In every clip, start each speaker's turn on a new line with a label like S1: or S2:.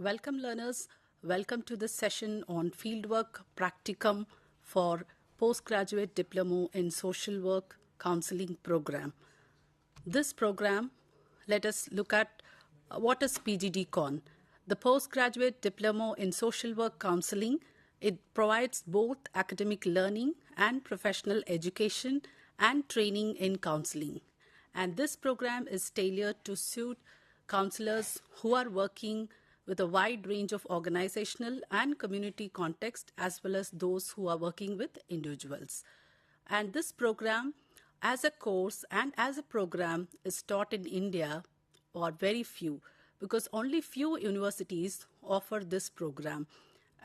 S1: Welcome learners, welcome to this session on Fieldwork Practicum for Postgraduate Diploma in Social Work Counseling Program. This program, let us look at what is PGDCOUN. The Postgraduate Diploma in Social Work Counseling. It provides both academic learning and professional education and training in counseling. And this program is tailored to suit counselors who are working with a wide range of organizational and community context, as well as those who are working with individuals. And this program, as a course and as a program, is taught in India, or very few, because only few universities offer this program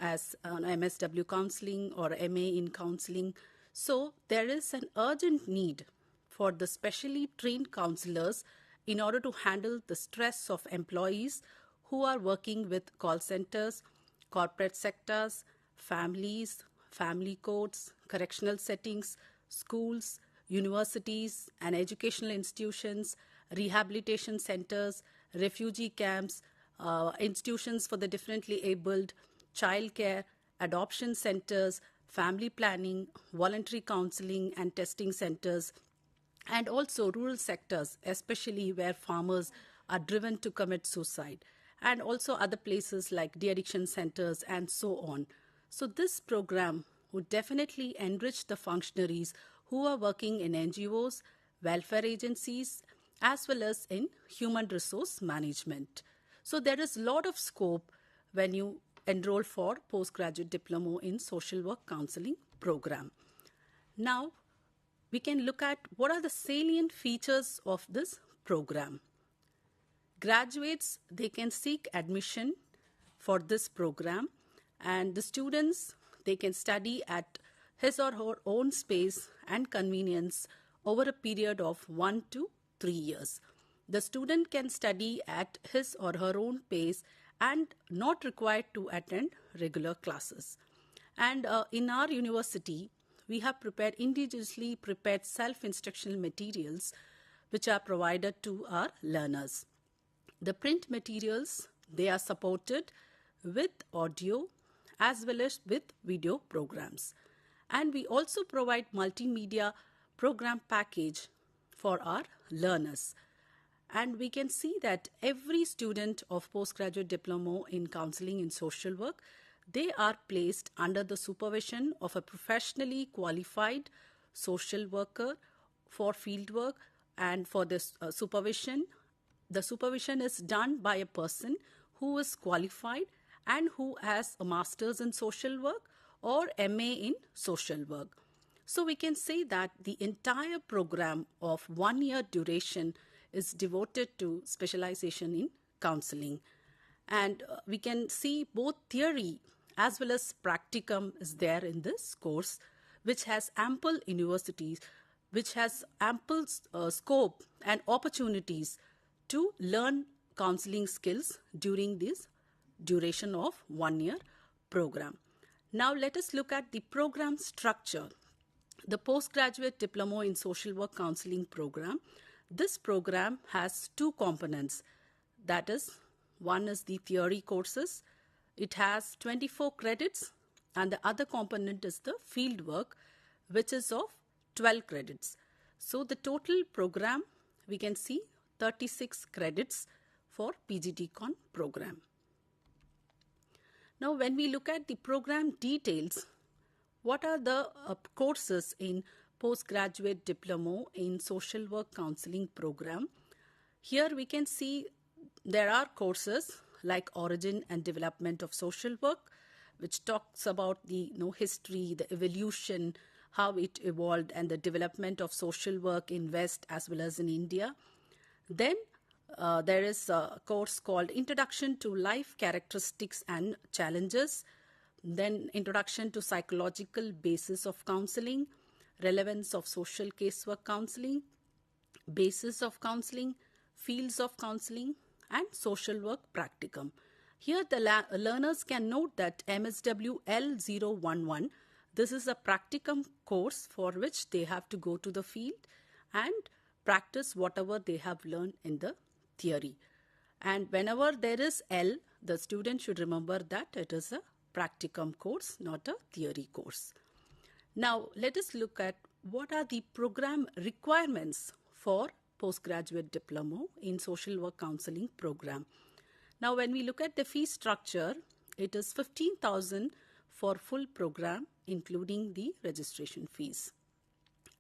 S1: as an MSW counseling or MA in counseling. So there is an urgent need for the specially trained counselors in order to handle the stress of employees who are working with call centers, corporate sectors, families, family courts, correctional settings, schools, universities and educational institutions, rehabilitation centers, refugee camps, institutions for the differently abled, childcare, adoption centers, family planning, voluntary counseling and testing centers, and also rural sectors, especially where farmers are driven to commit suicide, and also other places like de-addiction centers and so on. So this program would definitely enrich the functionaries who are working in NGOs, welfare agencies, as well as in human resource management. So there is a lot of scope when you enroll for postgraduate diploma in social work counseling program. Now, we can look at what are the salient features of this program. Graduates, they can seek admission for this program, and the students, they can study at his or her own space and convenience over a period of 1 to 3 years. The student can study at his or her own pace and not required to attend regular classes. And in our university, we have prepared indigenously prepared self-instructional materials which are provided to our learners. The print materials, they are supported with audio as well as with video programs. And we also provide multimedia program package for our learners. And we can see that every student of postgraduate diploma in counseling in social work, they are placed under the supervision of a professionally qualified social worker for fieldwork, and for this supervision, the supervision is done by a person who is qualified and who has a master's in social work or MA in social work. So we can say that the entire program of 1 year duration is devoted to specialization in counseling. And we can see both theory as well as practicum is there in this course, which has ample universities, which has ample scope and opportunities to learn counseling skills during this duration of 1 year program. Now let us look at the program structure. The postgraduate diploma in social work counseling program, this program has two components. That is, one is the theory courses. It has 24 credits, and the other component is the field work, which is of 12 credits. So the total program, we can see 36 credits for PGDCOUN program. Now, when we look at the program details, what are the courses in postgraduate diploma in social work counseling program? Here we can see there are courses like Origin and Development of Social Work, which talks about the history, the evolution, how it evolved, and the development of social work in West as well as in India. Then there is a course called Introduction to Life Characteristics and Challenges. Then Introduction to Psychological Basis of Counseling, Relevance of Social Casework Counseling, Basis of Counseling, Fields of Counseling, and Social Work Practicum. Here the learners can note that MSW L011, this is a practicum course for which they have to go to the field and practice whatever they have learned in the theory. And whenever there is L, the student should remember that it is a practicum course, not a theory course. Now, let us look at what are the program requirements for postgraduate diploma in social work counseling program. Now, when we look at the fee structure, it is 15,000 for full program, including the registration fees.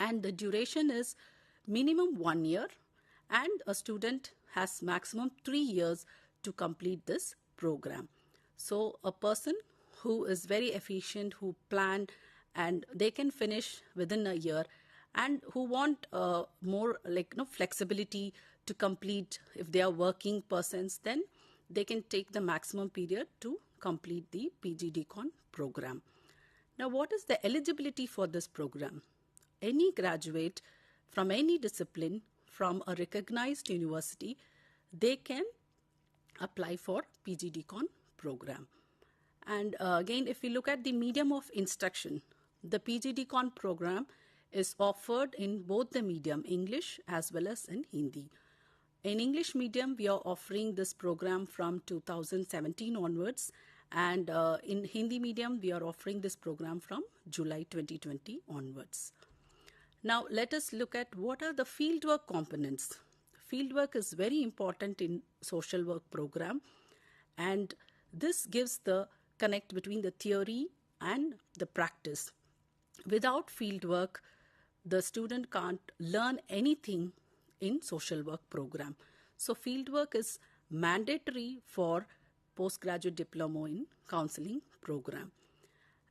S1: And the duration is minimum 1 year, and a student has maximum 3 years to complete this program. So a person who is very efficient, who plan, and they can finish within a year, and who want more flexibility to complete, if they are working persons, then they can take the maximum period to complete the PGDCOUN program. Now, what is the eligibility for this program? Any graduate from any discipline from a recognized university, they can apply for PGDCOUN program. And again, if we look at the medium of instruction, the PGDCOUN program is offered in both the medium, English as well as in Hindi. In English medium, we are offering this program from 2017 onwards, and in Hindi medium, we are offering this program from July 2020 onwards. Now, let us look at what are the fieldwork components. Fieldwork is very important in social work program, and this gives the connect between the theory and the practice. Without fieldwork, the student can't learn anything in social work program. So fieldwork is mandatory for postgraduate diploma in counseling program.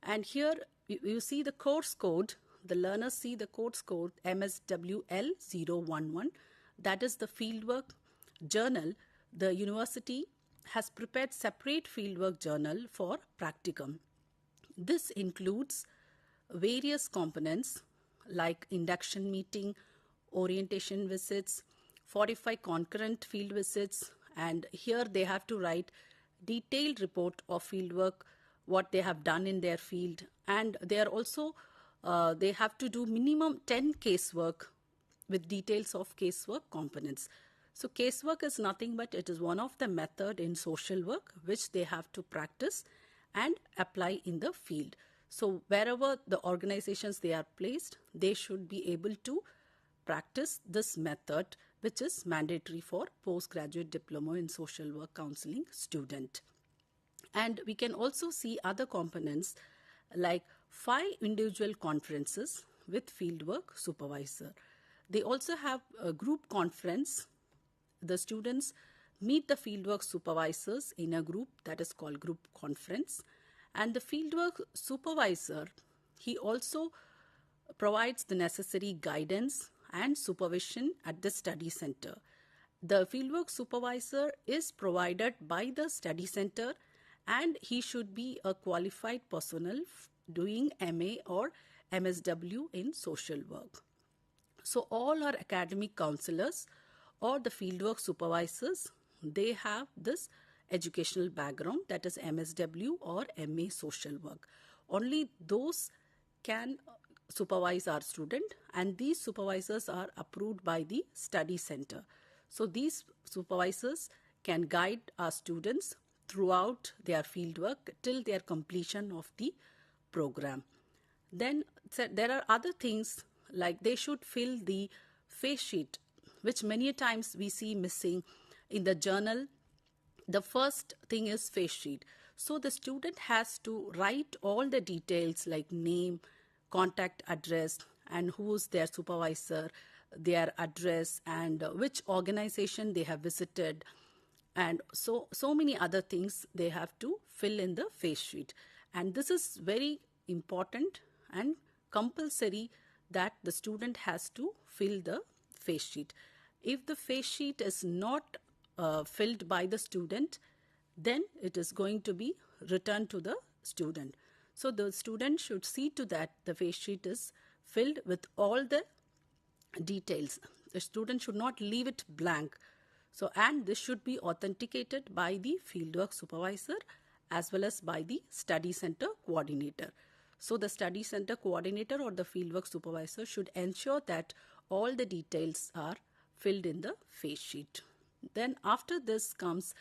S1: And here you see the course code. The learners see the course code MSWL011. That is the fieldwork journal. The university has prepared separate fieldwork journal for practicum. This includes various components like induction meeting, orientation visits, 45 concurrent field visits, and here they have to write detailed report of fieldwork, what they have done in their field, and they are also they have to do minimum 10 casework with details of casework components. So casework is nothing but it is one of the method in social work which they have to practice and apply in the field. So wherever the organizations they are placed, they should be able to practice this method, which is mandatory for postgraduate diploma in social work counseling student. And we can also see other components like 5 individual conferences with fieldwork supervisor. They also have a group conference. The students meet the fieldwork supervisors in a group that is called group conference. And the fieldwork supervisor, he also provides the necessary guidance and supervision at the study center. The fieldwork supervisor is provided by the study center, and he should be a qualified personnel doing MA or MSW in social work. So all our academic counselors or the fieldwork supervisors, they have this educational background, that is MSW or MA social work. Only those can supervise our student, and these supervisors are approved by the study center. So these supervisors can guide our students throughout their fieldwork till their completion of the program. Then there are other things like they should fill the face sheet, which many times we see missing in the journal. The first thing is face sheet. So the student has to write all the details like name, contact address, and who's their supervisor, their address, and which organization they have visited, and so many other things they have to fill in the face sheet. And this is very important and compulsory that the student has to fill the face sheet. If the face sheet is not filled by the student, then it is going to be returned to the student. So the student should see to that the face sheet is filled with all the details. The student should not leave it blank. So, and this should be authenticated by the fieldwork supervisor as well as by the study center coordinator. So the study center coordinator or the fieldwork supervisor should ensure that all the details are filled in the face sheet. Then after this comes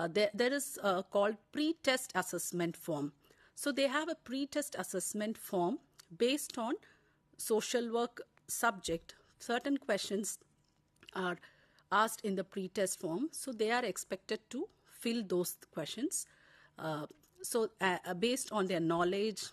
S1: there is called pre-test assessment form. So they have a pre-test assessment form based on social work subject. Certain questions are asked in the pre-test form, so they are expected to fill those questions. Based on their knowledge,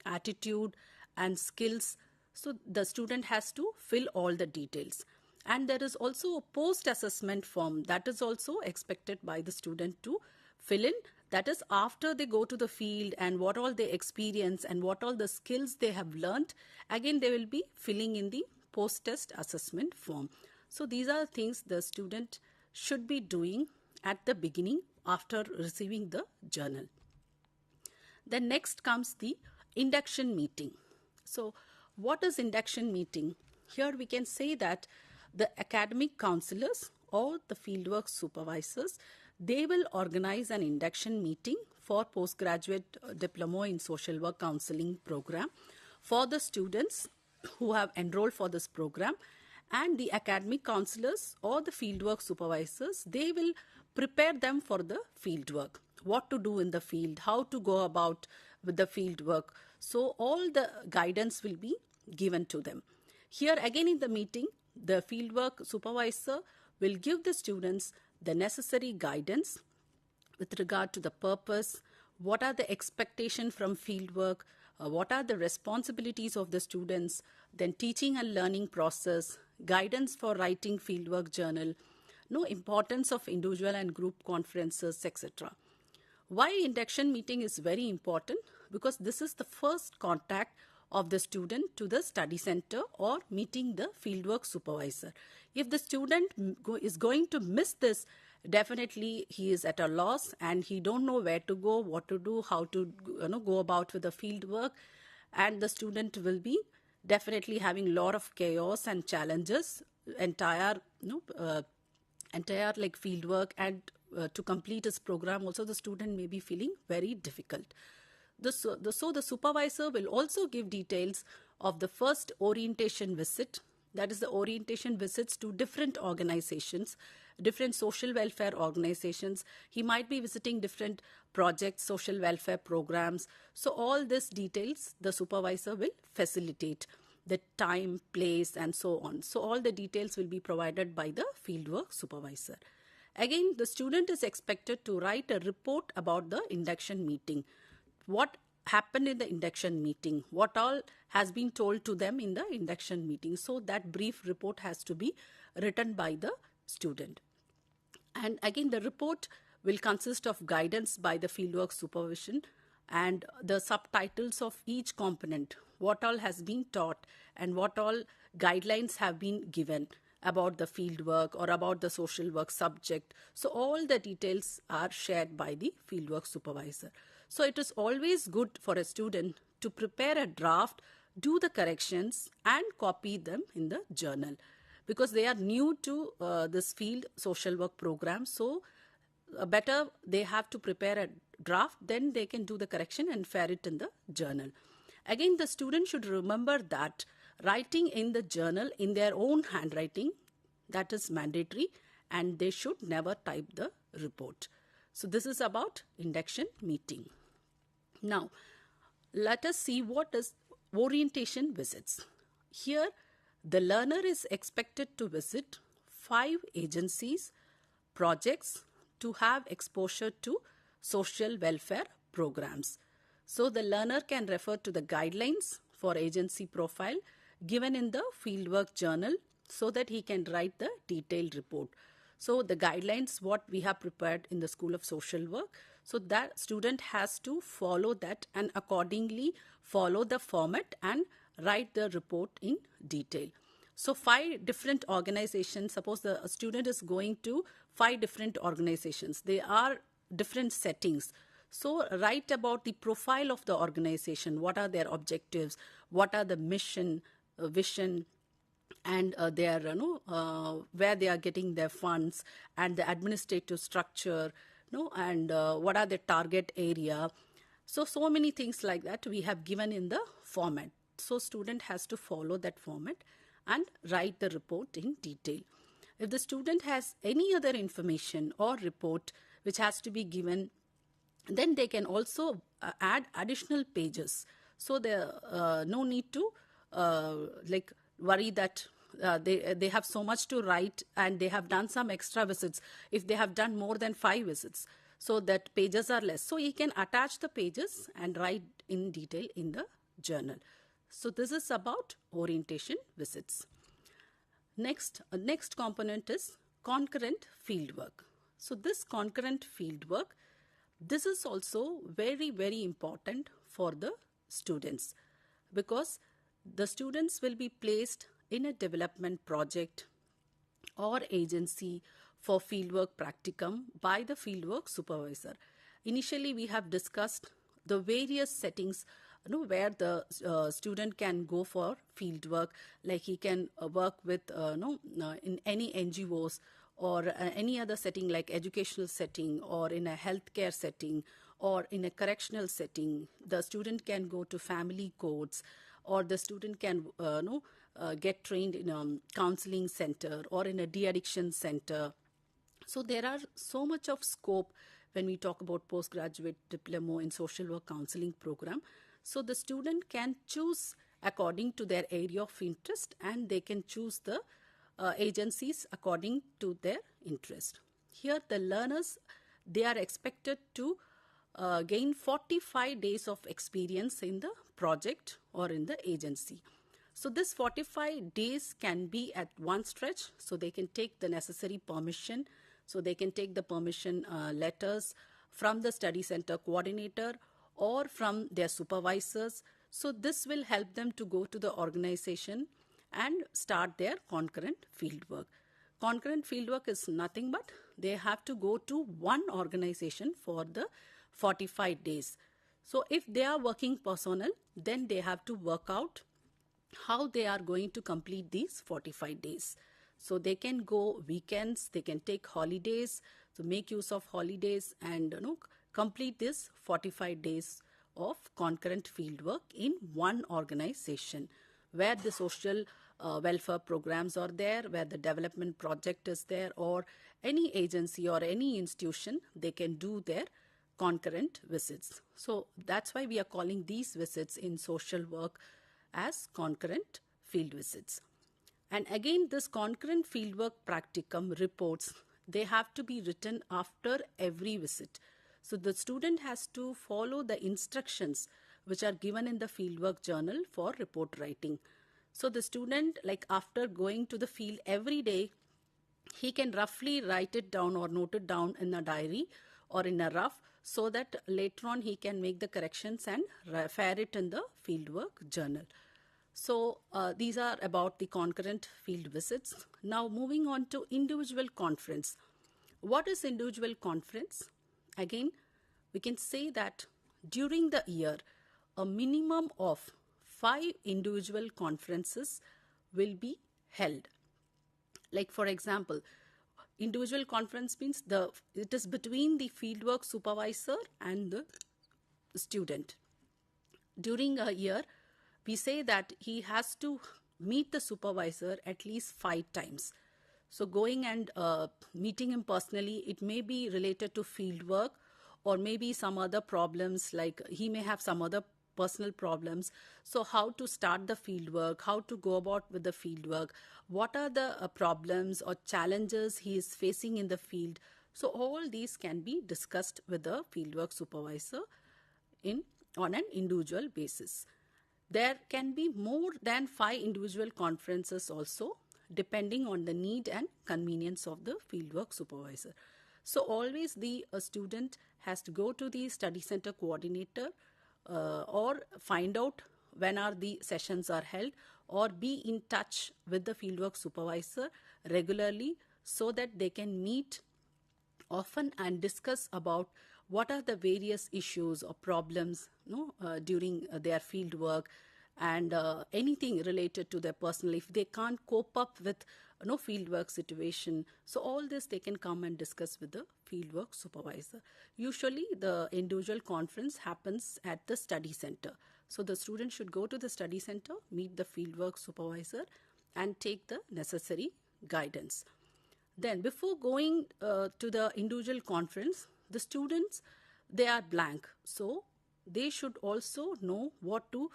S1: attitude, and skills, so the student has to fill all the details. And there is also a post-assessment form that is also expected by the student to fill in. That is after they go to the field and what all they experience and what all the skills they have learned. Again, they will be filling in the post-test assessment form. So these are things the student should be doing at the beginning after receiving the journal. Then next comes the induction meeting. So what is induction meeting? Here we can say that the academic counselors or the fieldwork supervisors, they will organize an induction meeting for postgraduate diploma in social work counseling program for the students who have enrolled for this program. And the academic counselors or the fieldwork supervisors, they will prepare them for the fieldwork, what to do in the field, how to go about with the fieldwork. So all the guidance will be given to them. Here again in the meeting, the fieldwork supervisor will give the students the necessary guidance with regard to the purpose, what are the expectations from fieldwork, what are the responsibilities of the students, then teaching and learning process, guidance for writing fieldwork journal, importance of individual and group conferences, etc. Why induction meeting is very important? Because this is the first contact of the student to the study center or meeting the fieldwork supervisor. If the student is going to miss this, definitely he is at a loss and he don't know where to go, what to do, how to go about with the fieldwork, and the student will be definitely having a lot of chaos and challenges, entire fieldwork, and to complete his program also the student may be feeling very difficult. So the supervisor will also give details of the first orientation visit, that is the orientation visits to different organizations, different social welfare organizations. He might be visiting different projects, social welfare programs. So all these details the supervisor will facilitate, the time, place, and so on. So all the details will be provided by the fieldwork supervisor. Again, the student is expected to write a report about the induction meeting. What happened in the induction meeting, what all has been told to them in the induction meeting. So that brief report has to be written by the student. And again, the report will consist of guidance by the fieldwork supervision and the subtitles of each component, what all has been taught and what all guidelines have been given about the fieldwork or about the social work subject. So all the details are shared by the fieldwork supervisor. So it is always good for a student to prepare a draft, do the corrections and copy them in the journal, because they are new to this field social work program. So better they have to prepare a draft, then they can do the correction and fare it in the journal. Again, the student should remember that writing in the journal in their own handwriting, that is mandatory, and they should never type the report. So this is about induction meeting. Now, let us see what is orientation visits. Here, the learner is expected to visit 5 agencies, projects to have exposure to social welfare programs. So the learner can refer to the guidelines for agency profile given in the fieldwork journal so that he can write the detailed report. So the guidelines what we have prepared in the School of Social Work, so that student has to follow that and accordingly follow the format and write the report in detail. So 5 different organizations, suppose the student is going to 5 different organizations, they are different settings. So write about the profile of the organization, what are their objectives, what are the mission, vision, and their where they are getting their funds and the administrative structure, and what are the target area. So many things like that we have given in the format. So student has to follow that format and write the report in detail. If the student has any other information or report which has to be given. Then they can also add additional pages. So there no need to like worry that they have so much to write and they have done some extra visits if they have done more than 5 visits. So that pages are less. So he can attach the pages and write in detail in the journal. So this is about orientation visits. Next component is concurrent fieldwork. So this concurrent fieldwork, this is also very, very important for the students, because the students will be placed in a development project or agency for fieldwork practicum by the fieldwork supervisor. Initially, we have discussed the various settings where the student can go for fieldwork, like he can work with in any NGOs or any other setting like educational setting or in a healthcare setting or in a correctional setting. The student can go to family courts, or the student can get trained in a counseling center or in a de-addiction center. So there are so much of scope when we talk about postgraduate diploma in social work counseling program. So the student can choose according to their area of interest, and they can choose the agencies according to their interest. Here the learners, they are expected to gain 45 days of experience in the project or in the agency. So this 45 days can be at one stretch, so they can take the necessary permission. So they can take the permission letters from the study center coordinator or from their supervisors. So this will help them to go to the organization and start their concurrent fieldwork. Concurrent fieldwork is nothing but they have to go to one organization for the 45 days. So if they are working personnel, then they have to work out how they are going to complete these 45 days. So they can go weekends, they can take holidays, so make use of holidays and complete this 45 days of concurrent fieldwork in one organization where the social welfare programs are there, where the development project is there, or any agency or any institution, they can do their concurrent visits. So that's why we are calling these visits in social work as concurrent field visits. And again, this concurrent fieldwork practicum reports, they have to be written after every visit. So the student has to follow the instructions which are given in the fieldwork journal for report writing. So the student, like after going to the field every day, he can roughly write it down or note it down in a diary or in a rough, so that later on he can make the corrections and refer it in the fieldwork journal. So these are about the concurrent field visits. Now moving on to individual conference. What is individual conference? Again, we can say that during the year, a minimum of 5 individual conferences will be held. Like for example, individual conference means it is between the fieldwork supervisor and the student. During a year, we say that he has to meet the supervisor at least 5 times. So going and meeting him personally, it may be related to field work or maybe some other problems, like he may have some other personal problems. So how to start the field work, how to go about with the field work, what are the problems or challenges he is facing in the field. So all these can be discussed with the fieldwork supervisor on an individual basis. There can be more than 5 individual conferences also, depending on the need and convenience of the fieldwork supervisor. So always the student has to go to the study center coordinator or find out when are the sessions are held, or be in touch with the fieldwork supervisor regularly so that they can meet often and discuss about what are the various issues or problems during their field work, and anything related to their personal, if they can't cope up with field work situation. So all this they can come and discuss with the fieldwork supervisor. Usually the individual conference happens at the study center. So the student should go to the study center, meet the fieldwork supervisor and take the necessary guidance. Then before going to the individual conference, the students, they are blank. So they should also know what to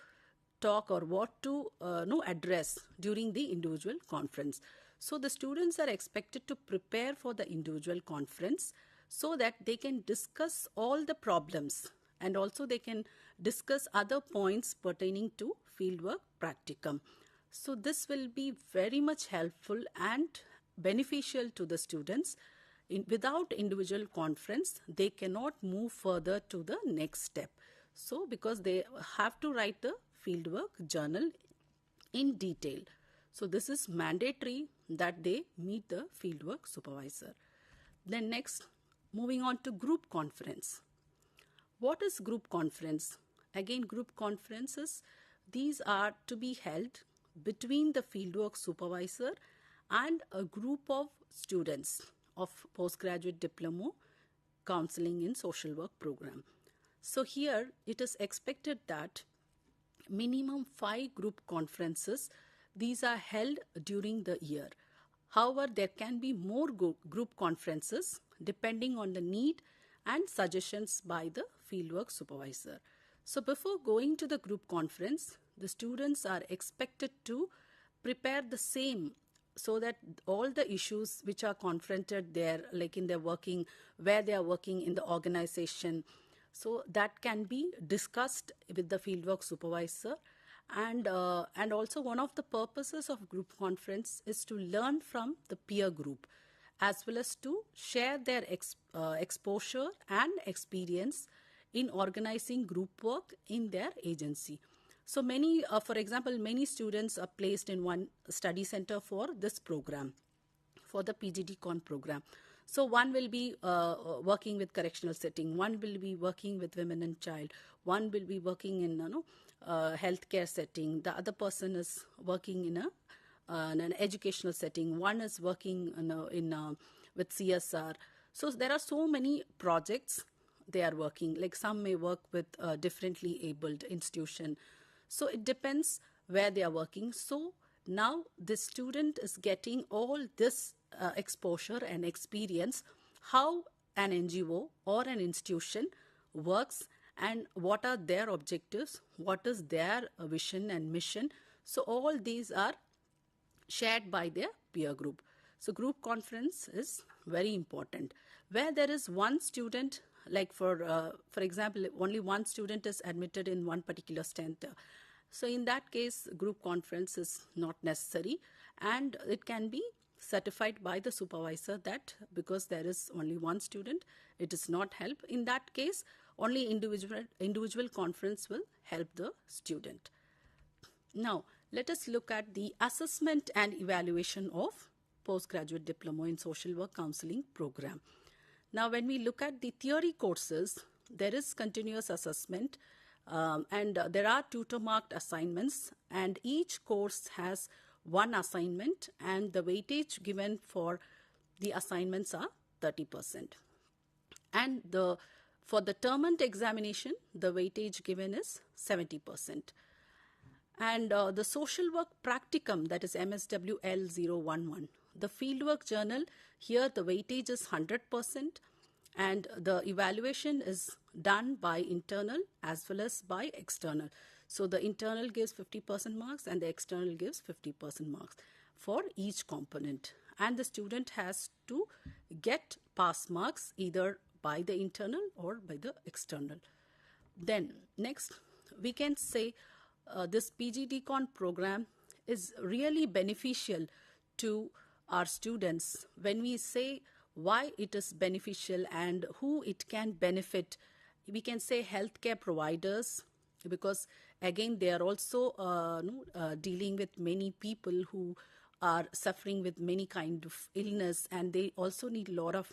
S1: talk or what to address during the individual conference. So the students are expected to prepare for the individual conference so that they can discuss all the problems, and also they can discuss other points pertaining to fieldwork practicum. So this will be very much helpful and beneficial to the students. Without individual conference, they cannot move further to the next step. So because they have to write the fieldwork journal in detail. So this is mandatory that they meet the fieldwork supervisor. Then next, moving on to group conference. What is group conference? Again, group conferences, these are to be held between the fieldwork supervisor and a group of students of postgraduate diploma counseling in social work program. So here it is expected that minimum 5 group conferences, these are held during the year. However, there can be more group conferences depending on the need and suggestions by the fieldwork supervisor. So before going to the group conference, the students are expected to prepare the same so that all the issues which are confronted there, like in their working, where they are working in the organization, so that can be discussed with the fieldwork supervisor. And also one of the purposes of group conference is to learn from the peer group, as well as to share their exposure and experience in organizing group work in their agency. So many, for example, many students are placed in one study center for this program, for the PGDCOUN program. So one will be working with correctional setting, one will be working with women and child, one will be working in healthcare setting, the other person is working in an educational setting, one is working with CSR. So there are so many projects they are working, like some may work with a differently abled institution. So it depends where they are working. So now the student is getting all this exposure and experience, how an NGO or an institution works and what are their objectives, what is their vision and mission. So all these are shared by their peer group. So group conference is very important. Where there is one student, like for example, only one student is admitted in one particular center. So in that case, group conference is not necessary, and it can be certified by the supervisor that because there is only one student, it does not help. In that case, only individual conference will help the student. Now, let us look at the assessment and evaluation of postgraduate diploma in social work counseling program. Now, when we look at the theory courses, there is continuous assessment and there are tutor-marked assignments, and each course has one assignment, and the weightage given for the assignments are 30%. And for the term-end examination, the weightage given is 70%. And the social work practicum, that is MSW L011, the fieldwork journal, here the weightage is 100%, and the evaluation is done by internal as well as by external. So the internal gives 50% marks and the external gives 50% marks for each component. And the student has to get pass marks either by the internal or by the external. Then next, we can say this PGDCOUN program is really beneficial to our students. When we say why it is beneficial and who it can benefit, we can say healthcare providers, because again they are also dealing with many people who are suffering with many kind of illness, and they also need a lot of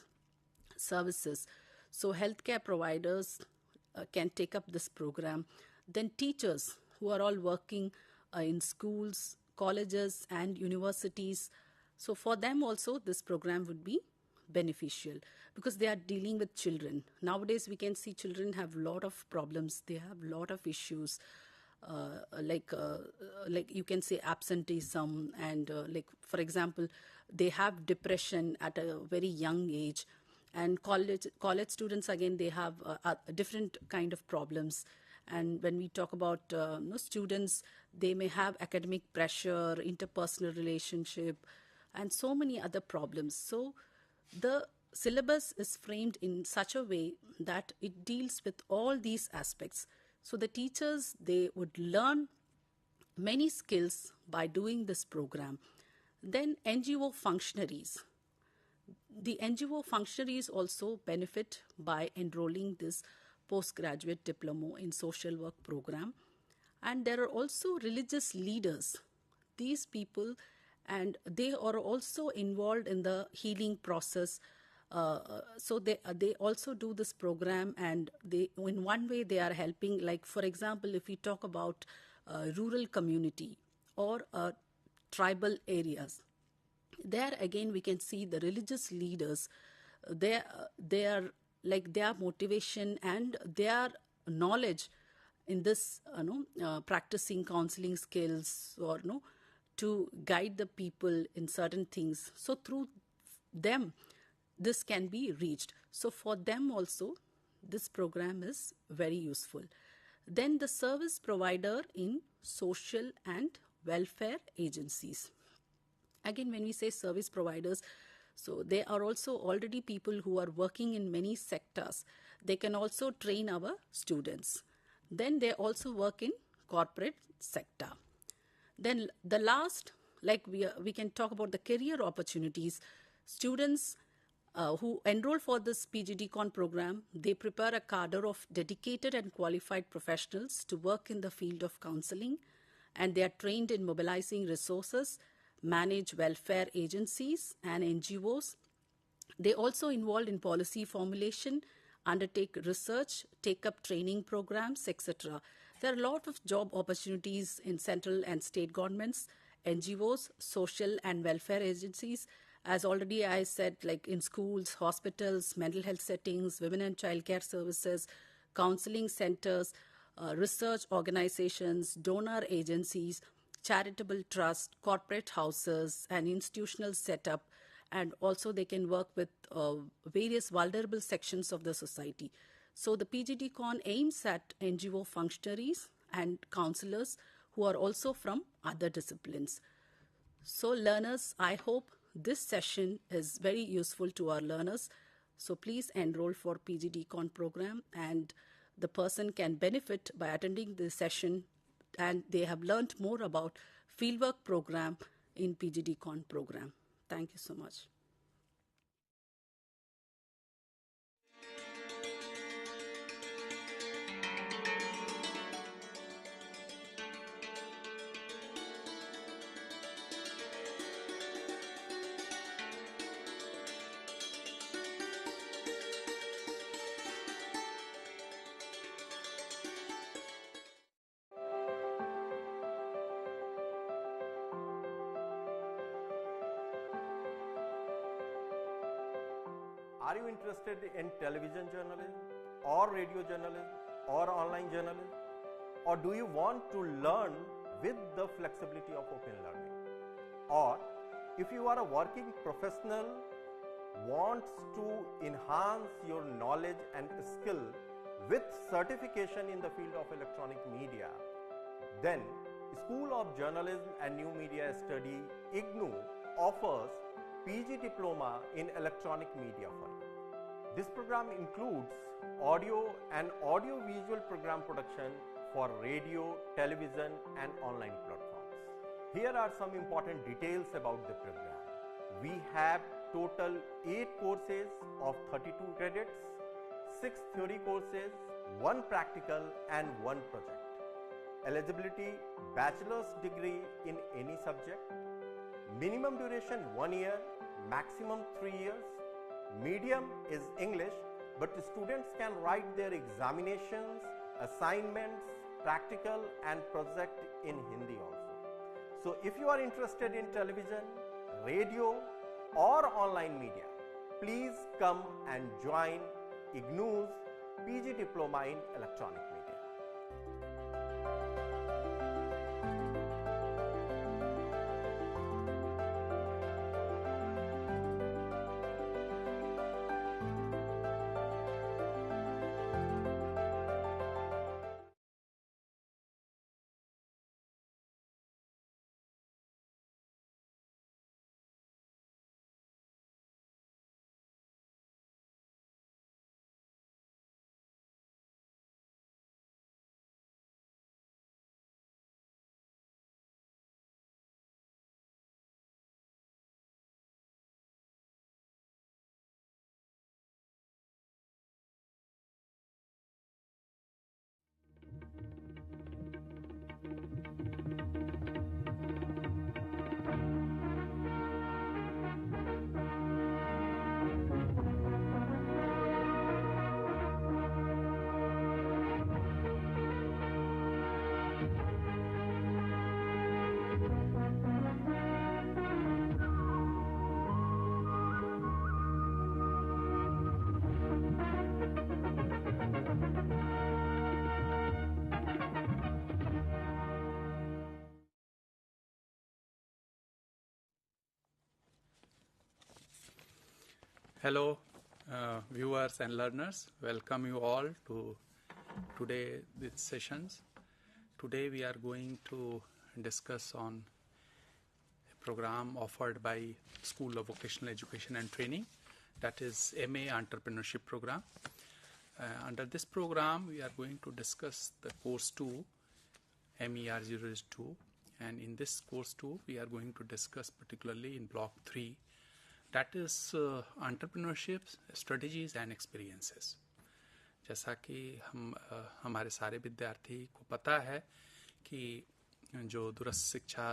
S1: services. So healthcare providers can take up this program. Then teachers who are all working in schools, colleges and universities. So for them also this program would be beneficial because they are dealing with children. Nowadays we can see children have a lot of problems. They have a lot of issues like you can say absenteeism and like for example they have depression at a very young age, And college students, again, they have a different kind of problems. And when we talk about students, they may have academic pressure, interpersonal relationship, and so many other problems. So the syllabus is framed in such a way that it deals with all these aspects. So the teachers, they would learn many skills by doing this program. Then NGO functionaries. The NGO functionaries also benefit by enrolling this postgraduate diploma in social work program. And there are also religious leaders. These people, and they are also involved in the healing process. So they also do this program, and they, in one way, they are helping. Like, for example, if we talk about rural community or tribal areas, there again we can see the religious leaders, their motivation and their knowledge in this practicing counseling skills, or to guide the people in certain things. So through them, this can be reached. So for them also, this program is very useful. Then the service provider in social and welfare agencies. Again, when we say service providers, so they are also already people who are working in many sectors. They can also train our students. Then they also work in corporate sector. Then the last, like we can talk about the career opportunities. Students who enroll for this PGDCOUN program, they prepare a cadre of dedicated and qualified professionals to work in the field of counseling, and they are trained in mobilizing resources, manage welfare agencies and NGOs. They also involved in policy formulation, undertake research, take up training programs, etc. There are a lot of job opportunities in central and state governments, NGOs, social and welfare agencies. As already I said, like in schools, hospitals, mental health settings, women and child care services, counseling centers, research organizations, donor agencies, charitable trust, corporate houses, and institutional setup. And also they can work with various vulnerable sections of the society. So the PGDCOUN aims at NGO functionaries and counselors who are also from other disciplines. So learners, I hope this session is very useful to our learners. So please enroll for PGDCOUN program, and the person can benefit by attending this session, and they have learned more about fieldwork program in PGDCOUN program. Thank you so much.
S2: Are you interested in television journalism or radio journalism or online journalism? Or do you want to learn with the flexibility of open learning? Or if you are a working professional, wants to enhance your knowledge and skill with certification in the field of electronic media, then School of Journalism and New Media Study IGNOU offers PG Diploma in Electronic Media for you. This program includes audio and audio-visual program production for radio, television and online platforms. Here are some important details about the program. We have total 8 courses of 32 credits, 6 theory courses, 1 practical and 1 project. Eligibility: bachelor's degree in any subject. Minimum duration 1 year, maximum 3 years. Medium is English, but students can write their examinations, assignments, practical and project in Hindi also. So if you are interested in television, radio or online media, please come and join IGNOU's PG Diploma in Electronic Media.
S3: Hello, viewers and learners. Welcome you all to today's sessions. Today we are going to discuss on a program offered by School of Vocational Education and Training, that is MA Entrepreneurship program. Under this program, we are going to discuss the course 2, MER 002, and in this course 2, we are going to discuss particularly in block 3, that is entrepreneurship strategies and experiences. जैसा कि हमारे सारे विद्यार्थी को पता है कि जो दूरस्थ शिक्षा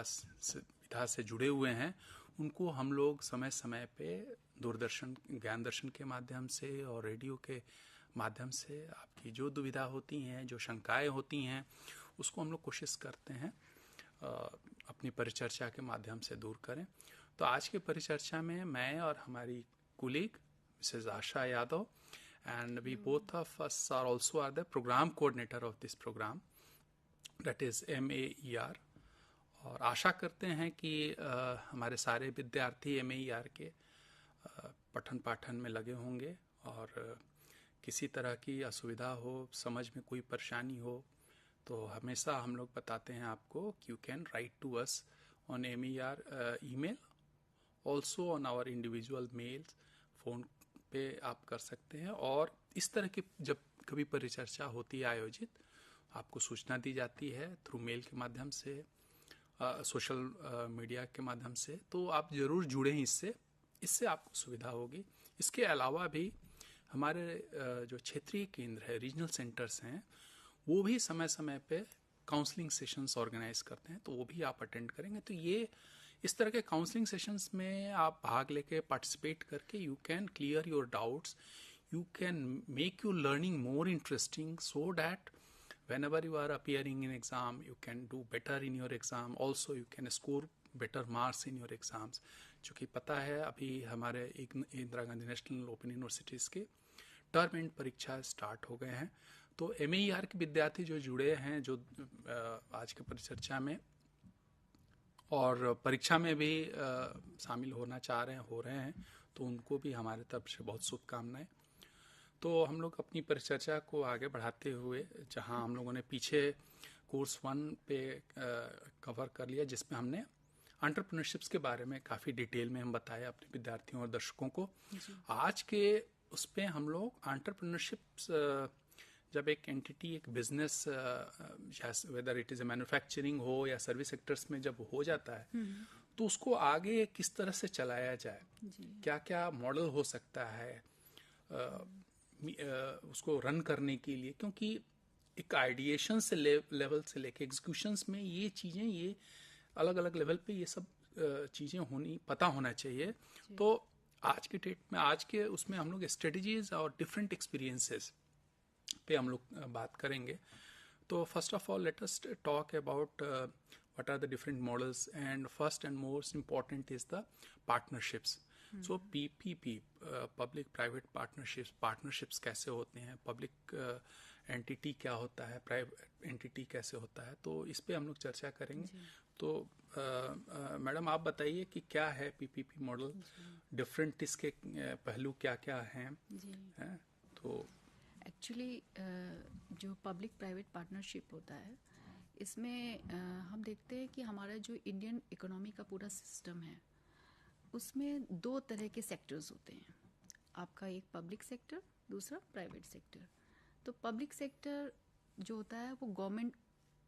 S3: विधा से जुड़े हुए हैं उनको हम लोग समय समय पे दूरदर्शन ज्ञान दर्शन के माध्यम से और रेडियो के माध्यम से आपकी जो दुविधा होती हैं, जो शंकाएं होती हैं, उसको हम लोग कोशिश करते हैं अपनी परिचर्चा के माध्यम से दूर करें. तो आज के परिचर्चा में मैं और हमारी colleague Mrs Asha Yadav and we both of us are also the program coordinator of this program, that is MAER. और आशा करते हैं कि हमारे सारे विद्यार्थी MAER के पठन पाठन में लगे होंगे और किसी तरह की असुविधा हो, समझ में कोई परेशानी हो तो हमेशा हम लोग बताते हैं आपको कि you can write to us on MER email, also on our individual mails, phone पे आप कर सकते हैं. और इस तरह की जब कभी परिचर्चा होती है आयोजित, आपको सूचना दी जाती है थ्रू मेल के माध्यम से, सोशल मीडिया के माध्यम से, तो आप ज़रूर जुड़ें इससे आपको सुविधा होगी. इसके अलावा भी हमारे जो क्षेत्रीय केंद्र है, रीजनल सेंटर्स हैं, वो भी समय समय पे काउंसलिंग सेशंस ऑर्गेनाइज करते हैं, तो वो भी आप अटेंड करेंगे. तो ये इस तरह के काउंसलिंग सेशंस में आप भाग लेके पार्टिसिपेट करके you can clear your doubts, you can make your learning more interesting, so that whenever you are appearing in exam you can do better in your exam, also you can score better marks in your exams. चूँकि पता है अभी हमारे Indira Gandhi national open universities के term and परीक्षा start हो गए हैं, तो MER के विद्यार्थी जो जुड़े हैं, जो आज के परिचर्चा में और परीक्षा में भी शामिल होना चाह रहे हैं, हो रहे हैं, तो उनको भी हमारे तरफ से बहुत शुभकामनाएं. तो हम लोग अपनी परिचर्चा को आगे बढ़ाते हुए, जहां हम लोगों ने पीछे कोर्स 1 पे कवर कर लिया, जिसमें हमने एंटरप्रेन्योरशिप्स के बारे में काफ़ी डिटेल में हम बताया अपने विद्यार्थियों और दर्शकों को. आज के उस पर हम लोग एंटरप्रेन्योरशिप्स, जब एक एंटिटी, एक business, whether it is a manufacturing हो या सर्विस सेक्टर्स में जब हो जाता है, तो उसको आगे किस तरह से चलाया जाए, क्या क्या मॉडल हो सकता है उसको रन करने के लिए, क्योंकि एक आइडिएशन से लेवल से लेके एग्जीक्यूशंस में ये चीज़ें, ये अलग अलग लेवल पे ये सब चीज़ें पता होना चाहिए. तो आज के डेट में, आज के उसमें हम लोग स्ट्रेटजीज और डिफरेंट एक्सपीरियंसेस पे हम लोग बात करेंगे. तो first of all let us talk about what are the different models, and first and most important is the partnerships. So PPP, public private partnerships कैसे होते हैं, पब्लिक एंटिटी क्या होता है, प्राइवेट एंटिटी कैसे होता है, तो इस पे हम लोग चर्चा करेंगे. तो मैडम आप बताइए कि क्या है PPP मॉडल, डिफरेंट इसके पहलू क्या क्या हैं. तो
S4: एक्चुअली जो पब्लिक प्राइवेट पार्टनरशिप होता है, इसमें हम देखते हैं कि हमारा जो इंडियन इकोनॉमी का पूरा सिस्टम है, उसमें 2 तरह के सेक्टर्स होते हैं. आपका एक पब्लिक सेक्टर, दूसरा प्राइवेट सेक्टर. तो पब्लिक सेक्टर जो होता है वो गवर्नमेंट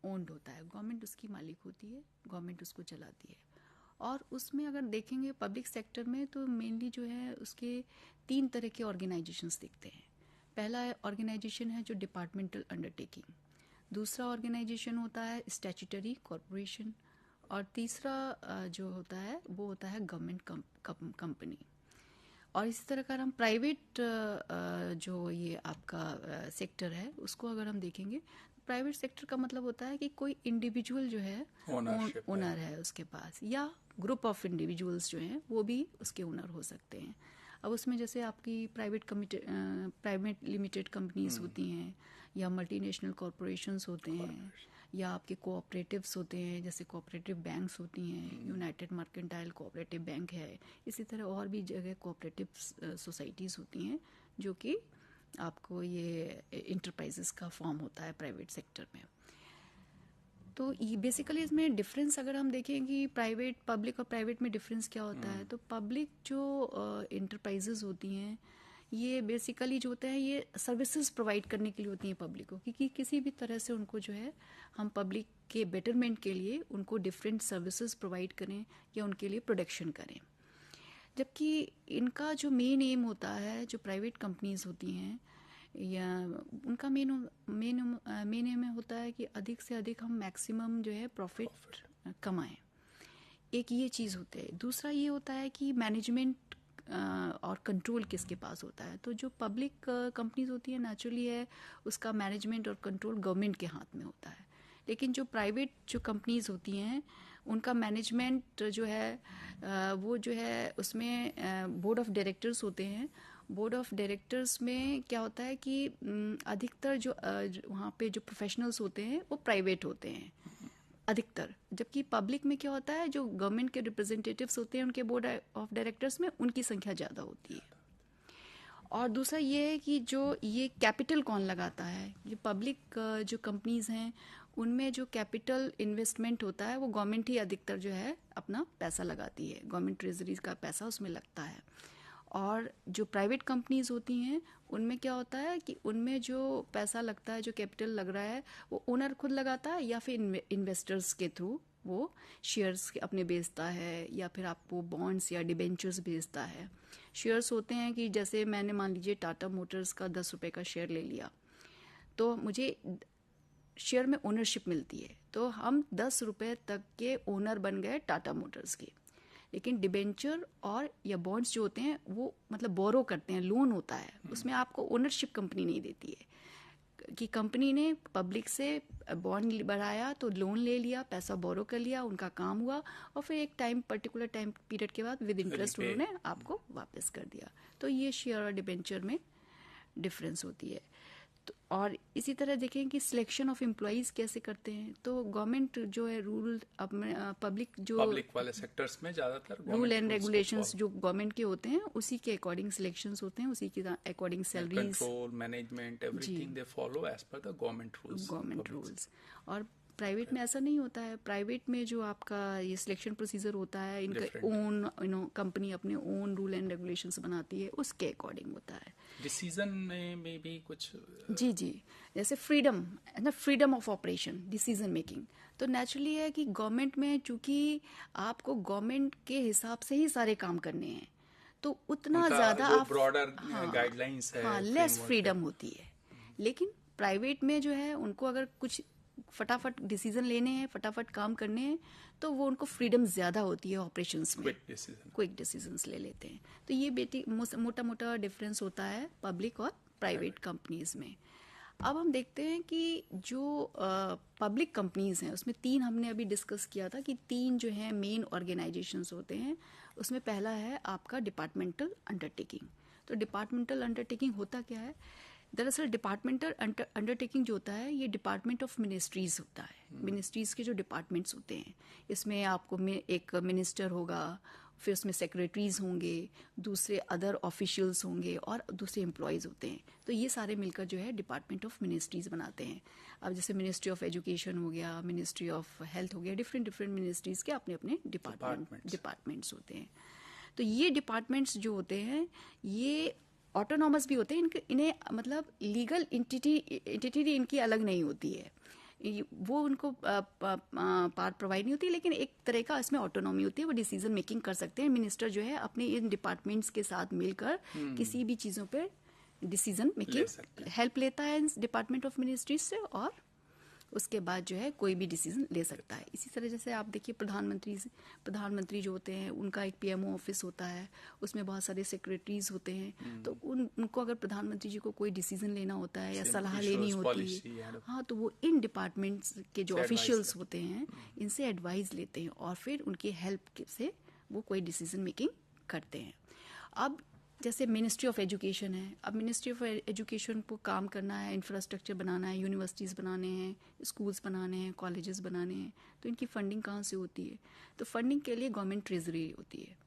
S4: ओन्ड होता है, गवर्नमेंट उसकी मालिक होती है, गवर्नमेंट उसको चलाती है. और उसमें अगर देखेंगे पब्लिक सेक्टर में, तो मेनली जो है उसके 3 तरह के ऑर्गेनाइजेशंस दिखते हैं. पहला ऑर्गेनाइजेशन है जो डिपार्टमेंटल अंडरटेकिंग, दूसरा ऑर्गेनाइजेशन होता है स्टैट्यूटरी कॉरपोरेशन, और तीसरा जो होता है वो होता है गवर्नमेंट कंपनी. और इसी तरह का हम प्राइवेट जो ये आपका सेक्टर है उसको अगर हम देखेंगे, प्राइवेट सेक्टर का मतलब होता है कि कोई इंडिविजुअल जो है ओनर है उसके पास, या ग्रुप ऑफ इंडिविजुअल्स जो हैं वो भी उसके ओनर हो सकते हैं. अब उसमें जैसे आपकी प्राइवेट लिमिटेड कंपनीज होती हैं, या मल्टीनेशनल कॉरपोरेशंस होते हैं, या आपके कोऑपरेटिव्स होते हैं, जैसे कोऑपरेटिव बैंक्स होती हैं, यूनाइटेड मर्केंटाइल कोऑपरेटिव बैंक है, इसी तरह और भी जगह कोऑपरेटिव सोसाइटीज़ होती हैं जो कि आपको ये इंटरप्राइजेस का फॉर्म होता है प्राइवेट सेक्टर में। तो ये बेसिकली इसमें डिफरेंस अगर हम देखें कि प्राइवेट, पब्लिक और प्राइवेट में डिफरेंस क्या होता है, तो पब्लिक जो इंटरप्राइजेज होती हैं ये बेसिकली जो होता है ये सर्विसेज प्रोवाइड करने के लिए होती हैं पब्लिक को, क्योंकि किसी भी तरह से उनको जो है हम पब्लिक के बेटरमेंट के लिए उनको डिफरेंट सर्विसेज प्रोवाइड करें या उनके लिए प्रोडक्शन करें। जबकि इनका जो मेन एम होता है, जो प्राइवेट कंपनीज होती हैं या उनका मेन एम होता है कि अधिक से अधिक हम मैक्सिमम जो है प्रॉफिट कमाएं। एक ये चीज़ होता है। दूसरा ये होता है कि मैनेजमेंट और कंट्रोल किसके पास होता है। तो जो पब्लिक कंपनीज होती है नेचुरली है उसका मैनेजमेंट और कंट्रोल गवर्नमेंट के हाथ में होता है, लेकिन जो प्राइवेट जो कंपनीज होती हैं उनका मैनेजमेंट जो है वो जो है उसमें बोर्ड ऑफ डायरेक्टर्स होते हैं। बोर्ड ऑफ डायरेक्टर्स में क्या होता है कि अधिकतर जो वहाँ पे जो प्रोफेशनल्स होते हैं वो प्राइवेट होते हैं अधिकतर, जबकि पब्लिक में क्या होता है जो गवर्नमेंट के रिप्रेजेंटेटिव्स होते हैं उनके बोर्ड ऑफ डायरेक्टर्स में उनकी संख्या ज़्यादा होती है। और दूसरा ये है कि जो ये कैपिटल कौन लगाता है, जो पब्लिक जो कंपनीज हैं उनमें जो कैपिटल इन्वेस्टमेंट होता है वो गवर्नमेंट ही अधिकतर जो है अपना पैसा लगाती है, गवर्नमेंट ट्रेजरीज का पैसा उसमें लगता है। और जो प्राइवेट कंपनीज होती हैं उनमें क्या होता है कि उनमें जो पैसा लगता है, जो कैपिटल लग रहा है वो ओनर खुद लगाता है या फिर इन्वेस्टर्स के थ्रू वो शेयर्स अपने बेचता है या फिर आपको बॉन्ड्स या डिबेंचर्स बेचता है। शेयर्स होते हैं कि जैसे मैंने मान लीजिए टाटा मोटर्स का 10 रुपये का शेयर ले लिया तो मुझे शेयर में ओनरशिप मिलती है, तो हम 10 रुपये तक के ओनर बन गए टाटा मोटर्स के। लेकिन डिबेंचर और या बॉन्ड्स जो होते हैं वो मतलब बोरो करते हैं, लोन होता है, उसमें आपको ओनरशिप कंपनी नहीं देती है कि कंपनी ने पब्लिक से बॉन्ड बढ़ाया तो लोन ले लिया, पैसा बोरो कर लिया, उनका काम हुआ और फिर एक पर्टिकुलर टाइम पीरियड के बाद विद इंटरेस्ट उन्होंने आपको वापस कर दिया। तो ये शेयर और डिबेंचर में डिफरेंस होती है। तो और इसी तरह देखें कि सिलेक्शन ऑफ एम्प्लॉइज कैसे करते हैं, तो गवर्नमेंट जो है रूल पब्लिक
S3: वाले सेक्टर्स में ज्यादातर
S4: रूल एंड रेगुलेशंस जो गवर्नमेंट के होते हैं उसी के अकॉर्डिंग सिलेक्शंस होते हैं, उसी के according salaries,
S3: control, management, everything they follow as per the government rules.
S4: और प्राइवेट में ऐसा नहीं होता है। प्राइवेट में जो आपका ये सिलेक्शन प्रोसीजर होता है इनका ओन कंपनी अपने ओन रूल एंड रेगुलेशंस बनाती है, उसके अकॉर्डिंग होता है।
S3: डिसीजन में भी कुछ
S4: जी जैसे freedom of operation, decision making, तो नेचुरली है कि गवर्नमेंट में चूंकि आपको गवर्नमेंट के हिसाब से ही सारे काम करने हैं तो उतना ज्यादा आप
S3: ब्रॉडर गाइडलाइंस है,
S4: लेस फ्रीडम होती है। लेकिन प्राइवेट में जो है उनको अगर कुछ फटाफट डिसीजन लेने हैं, फटाफट काम करने हैं तो वो उनको फ्रीडम ज्यादा होती है ऑपरेशंस में, क्विक डिसीजंस ले लेते हैं। तो ये मोटा मोटा डिफरेंस होता है पब्लिक और प्राइवेट कंपनीज में। अब हम देखते हैं कि जो पब्लिक कंपनीज हैं उसमें 3 हमने अभी डिस्कस किया था कि 3 जो है मेन ऑर्गेनाइजेशंस होते हैं। उसमें पहला है आपका डिपार्टमेंटल अंडरटेकिंग। तो डिपार्टमेंटल अंडरटेकिंग होता क्या है, दरअसल डिपार्टमेंटल अंडरटेकिंग जो होता है ये डिपार्टमेंट ऑफ मिनिस्ट्रीज होता है। मिनिस्ट्रीज के जो डिपार्टमेंट्स होते हैं इसमें आपको एक मिनिस्टर होगा, फिर उसमें सेक्रेटरीज होंगे, दूसरे अदर ऑफिशियल्स होंगे और दूसरे एम्प्लॉयज़ होते हैं। तो ये सारे मिलकर जो है डिपार्टमेंट ऑफ मिनिस्ट्रीज बनाते हैं। अब जैसे मिनिस्ट्री ऑफ एजुकेशन हो गया, मिनिस्ट्री ऑफ हेल्थ हो गया, डिफरेंट मिनिस्ट्रीज के अपने अपने डिपार्टमेंट्स होते हैं। तो ये डिपार्टमेंट्स जो होते हैं ये ऑटोनॉमस भी होते हैं, इन्हें मतलब लीगल एंटिटी इनकी अलग नहीं होती है, वो उनको पार्ट प्रोवाइड नहीं होती, लेकिन एक तरह का इसमें ऑटोनॉमी होती है, वो डिसीजन मेकिंग कर सकते हैं। मिनिस्टर जो है अपने इन डिपार्टमेंट्स के साथ मिलकर किसी भी चीज़ों पे डिसीजन मेकिंग हेल्प लेता है डिपार्टमेंट ऑफ मिनिस्ट्रीज से और उसके बाद जो है कोई भी डिसीजन ले सकता है। इसी तरह जैसे आप देखिए प्रधानमंत्री जो होते हैं उनका एक पीएमओ ऑफिस होता है, उसमें बहुत सारे सेक्रेटरीज होते हैं। तो उनको अगर प्रधानमंत्री जी को कोई डिसीजन लेना होता है या सलाह लेनी होती है, हाँ, तो वो इन डिपार्टमेंट्स के जो ऑफिशियल्स होते हैं इनसे एडवाइस लेते हैं और फिर उनकी हेल्प से वो कोई डिसीजन मेकिंग करते हैं। अब जैसे मिनिस्ट्री ऑफ एजुकेशन है, अब मिनिस्ट्री ऑफ एजुकेशन को काम करना है, इंफ्रास्ट्रक्चर बनाना है, यूनिवर्सिटीज़ बनाने हैं, स्कूल्स बनाने हैं, कॉलेजेस बनाने हैं, तो इनकी फंडिंग कहाँ से होती है? तो फंडिंग के लिए गवर्नमेंट ट्रेजरी होती है।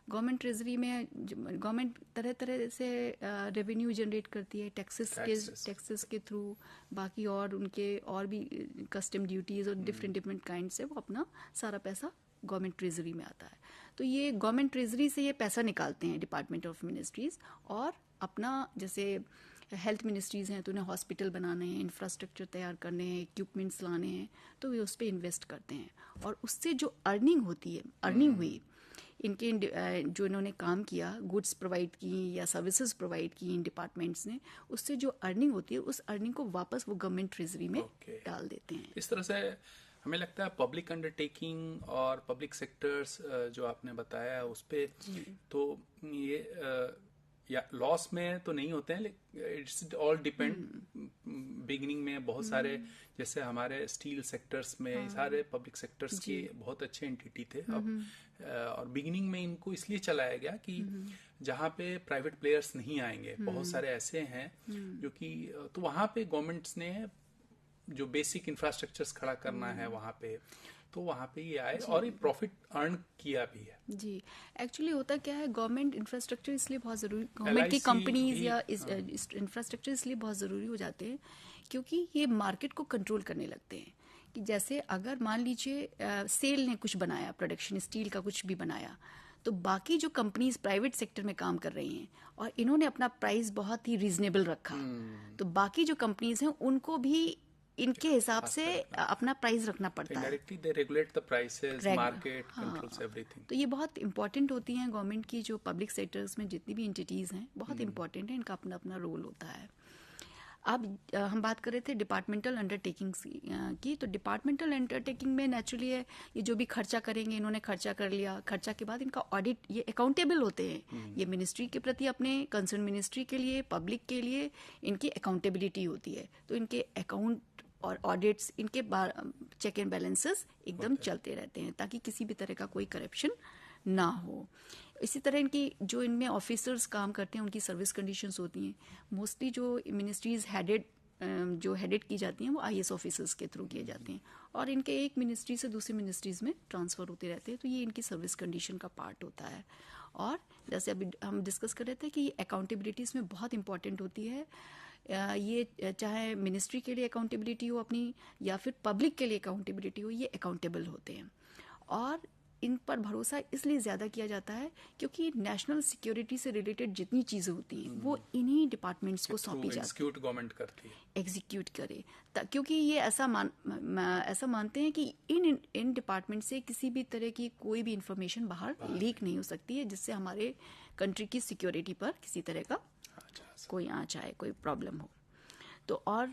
S4: गवर्नमेंट ट्रेजरी में गवर्नमेंट तरह तरह से रेवेन्यू जनरेट करती है, टैक्सेस के थ्रू, बाकी और उनके और भी कस्टम ड्यूटीज़ और डिफरेंट काइंड से वो अपना सारा पैसा गवर्नमेंट ट्रेजरी में आता है। तो ये गवर्नमेंट ट्रेजरी से ये पैसा निकालते हैं डिपार्टमेंट ऑफ मिनिस्ट्रीज, और अपना जैसे हेल्थ मिनिस्ट्रीज़ हैं तो उन्हें हॉस्पिटल बनाने हैं, इंफ्रास्ट्रक्चर तैयार करने हैं, इक्विपमेंट्स लाने हैं, तो वे उस पर इन्वेस्ट करते हैं। और उससे जो अर्निंग होती है, अर्निंग हुई इनके जो इन्होंने काम किया, गुड्स प्रोवाइड की या सर्विसेज प्रोवाइड की इन डिपार्टमेंट्स ने, उससे जो अर्निंग होती है उस अर्निंग को वापस वो गवर्नमेंट ट्रेजरी में डाल देते हैं।
S3: इस तरह से हमें लगता है पब्लिक अंडरटेकिंग और पब्लिक सेक्टर्स जो आपने बताया उस पे, तो ये या लॉस में तो नहीं होते हैं, इट्स ऑल डिपेंड। बिगिनिंग में बहुत सारे, जैसे हमारे स्टील सेक्टर्स में सारे पब्लिक सेक्टर्स के बहुत अच्छे एंटिटी थे, अब और बिगिनिंग में इनको इसलिए चलाया गया कि जहाँ पे प्राइवेट प्लेयर्स नहीं आएंगे, बहुत सारे ऐसे हैं जो कि, तो वहाँ पे गवर्नमेंट्स ने जो बेसिक इंफ्रास्ट्रक्चर्स खड़ा करना है वहाँ पे, तो वहाँ पे ये आए और ये प्रॉफिट अर्न किया भी है।
S4: जी, एक्चुअली होता क्या है, गवर्नमेंट इंफ्रास्ट्रक्चर इसलिए बहुत ज़रूरी, गवर्नमेंट की कंपनीज या इंफ्रास्ट्रक्चर इसलिए बहुत ज़रूरी हो जाते हैं क्योंकि ये मार्केट को कंट्रोल करने लगते हैं। कि जैसे अगर मान लीजिए सेल ने कुछ बनाया, प्रोडक्शन स्टील का कुछ भी बनाया, तो बाकी जो कंपनीज प्राइवेट सेक्टर में काम कर रही हैं और इन्होंने अपना प्राइस बहुत ही रीजनेबल रखा, तो बाकी जो कंपनीज हैं उनको भी इनके हिसाब से अपना प्राइस रखना पड़ता है।
S3: Indirectly they regulate the prices, market controls everything.
S4: तो ये बहुत इंपॉर्टेंट होती हैं गवर्नमेंट की, जो पब्लिक सेक्टर्स में जितनी भी एंटिटीज हैं बहुत इंपॉर्टेंट है, इनका अपना अपना रोल होता है। अब हम बात कर रहे थे डिपार्टमेंटल अंडरटेकिंग्स की, तो डिपार्टमेंटल अंडरटेकिंग में नेचुरली है ये जो भी खर्चा करेंगे, इन्होंने खर्चा कर लिया, खर्चा के बाद इनका ऑडिट, ये अकाउंटेबल होते हैं, ये मिनिस्ट्री के प्रति, अपने कंसर्न मिनिस्ट्री के लिए, पब्लिक के लिए इनकी अकाउंटेबिलिटी होती है। तो इनके अकाउंट और ऑडिट्स, इनके चेक एंड बैलेंसेस एकदम चलते रहते हैं ताकि किसी भी तरह का कोई करप्शन ना हो। इसी तरह इनकी जो इनमें ऑफिसर्स काम करते हैं उनकी सर्विस कंडीशंस होती हैं। मोस्टली जो मिनिस्ट्रीज हेडेड की जाती हैं वो आईएएस ऑफिसर्स के थ्रू किए जाते हैं और इनके एक मिनिस्ट्री से दूसरी मिनिस्ट्रीज में ट्रांसफ़र होते रहते हैं, तो ये इनकी सर्विस कंडीशन का पार्ट होता है। और जैसे अभी हम डिस्कस कर रहे थे कि अकाउंटेबिलिटी इसमें बहुत इंपॉर्टेंट होती है। ये चाहे मिनिस्ट्री के लिए अकाउंटेबिलिटी हो अपनी या फिर पब्लिक के लिए अकाउंटेबिलिटी हो, ये अकाउंटेबल होते हैं। और इन पर भरोसा इसलिए ज़्यादा किया जाता है क्योंकि नेशनल सिक्योरिटी से रिलेटेड जितनी चीज़ें होती हैं वो इन्हीं डिपार्टमेंट्स को सौंपी जाती है,
S3: एग्जीक्यूट गवर्नमेंट करती है,
S4: एग्जीक्यूट करे, क्योंकि ये ऐसा मानते हैं कि इन डिपार्टमेंट से किसी भी तरह की कोई भी इंफॉर्मेशन बाहर लीक नहीं हो सकती है जिससे हमारे कंट्री की सिक्योरिटी पर किसी तरह का कोई आँच आए, कोई प्रॉब्लम हो। तो और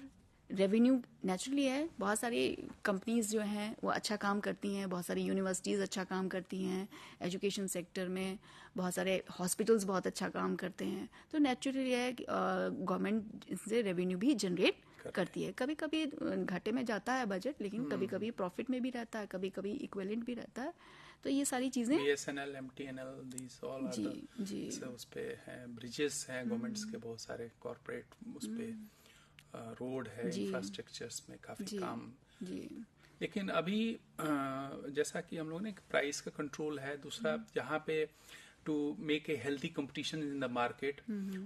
S4: रेवेन्यू नेचुरली है, बहुत सारी कंपनीज जो हैं वो अच्छा काम करती हैं, बहुत सारी यूनिवर्सिटीज़ अच्छा काम करती हैं, एजुकेशन सेक्टर में बहुत सारे हॉस्पिटल्स बहुत अच्छा काम करते हैं, तो नेचुरली है गवर्नमेंट इससे रेवेन्यू भी जनरेट करती है। कभी कभी घाटे में जाता है बजट, लेकिन कभी कभी प्रॉफिट में भी रहता है, कभी कभी इक्विवेलेंट भी रहता है। तो ये सारी चीजें
S3: BSNL, MTNL, these all are
S4: जी
S3: उस पे हैं, ब्रिजेस हैं गवर्नमेंट्स के बहुत सारे, कॉर्पोरेट उस पे रोड है, इंफ्रास्ट्रक्चर्स में काफी काम
S4: जी।
S3: लेकिन अभी जैसा कि हम लोगों ने प्राइस का कंट्रोल है, दूसरा यहाँ पे to make a healthy competition in the market,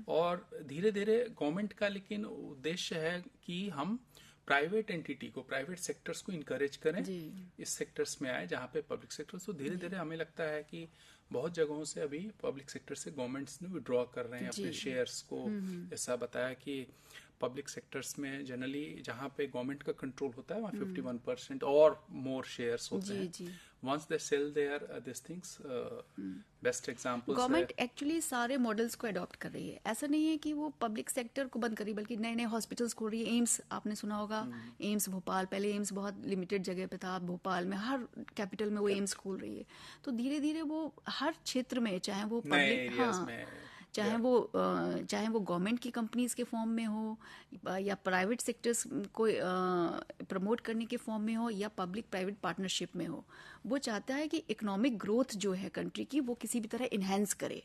S3: और धीरे धीरे गवर्नमेंट का लेकिन उद्देश्य है कि हम प्राइवेट एंटिटी को, प्राइवेट सेक्टर्स को इनकरेज करें इस सेक्टर्स में आए जहाँ पे पब्लिक सेक्टर्स, तो धीरे धीरे हमें लगता है कि बहुत जगहों से अभी पब्लिक सेक्टर से गवर्नमेंट्स ने विड्रॉ कर रहे हैं अपने शेयर्स को। ऐसा बताया कि पब्लिक सेक्टर्स में जनरली जहाँ पे गवर्नमेंट का कंट्रोल होता है वहाँ 51% और मोर शेयर्स होते हैं। Once they sell their this things, best examples
S4: government actually सारे मॉडल्स को अडॉप्ट कर रही है। ऐसा नहीं है कि वो पब्लिक सेक्टर को बंद कर रही, बल्कि नए नए हॉस्पिटल्स खोल रही है। एम्स आपने सुना होगा, एम्स भोपाल, पहले एम्स बहुत लिमिटेड जगह पे था, भोपाल में हर कैपिटल में वो एम्स खोल रही है। तो धीरे धीरे वो हर क्षेत्र में, चाहे वो पब्लिक, चाहे वो गवर्नमेंट की कंपनीज के फॉर्म में हो या प्राइवेट सेक्टर्स को प्रमोट करने के फॉर्म में हो या पब्लिक प्राइवेट पार्टनरशिप में हो। वो चाहता है कि इकोनॉमिक ग्रोथ जो है कंट्री की वो किसी भी तरह इन्हेंस करे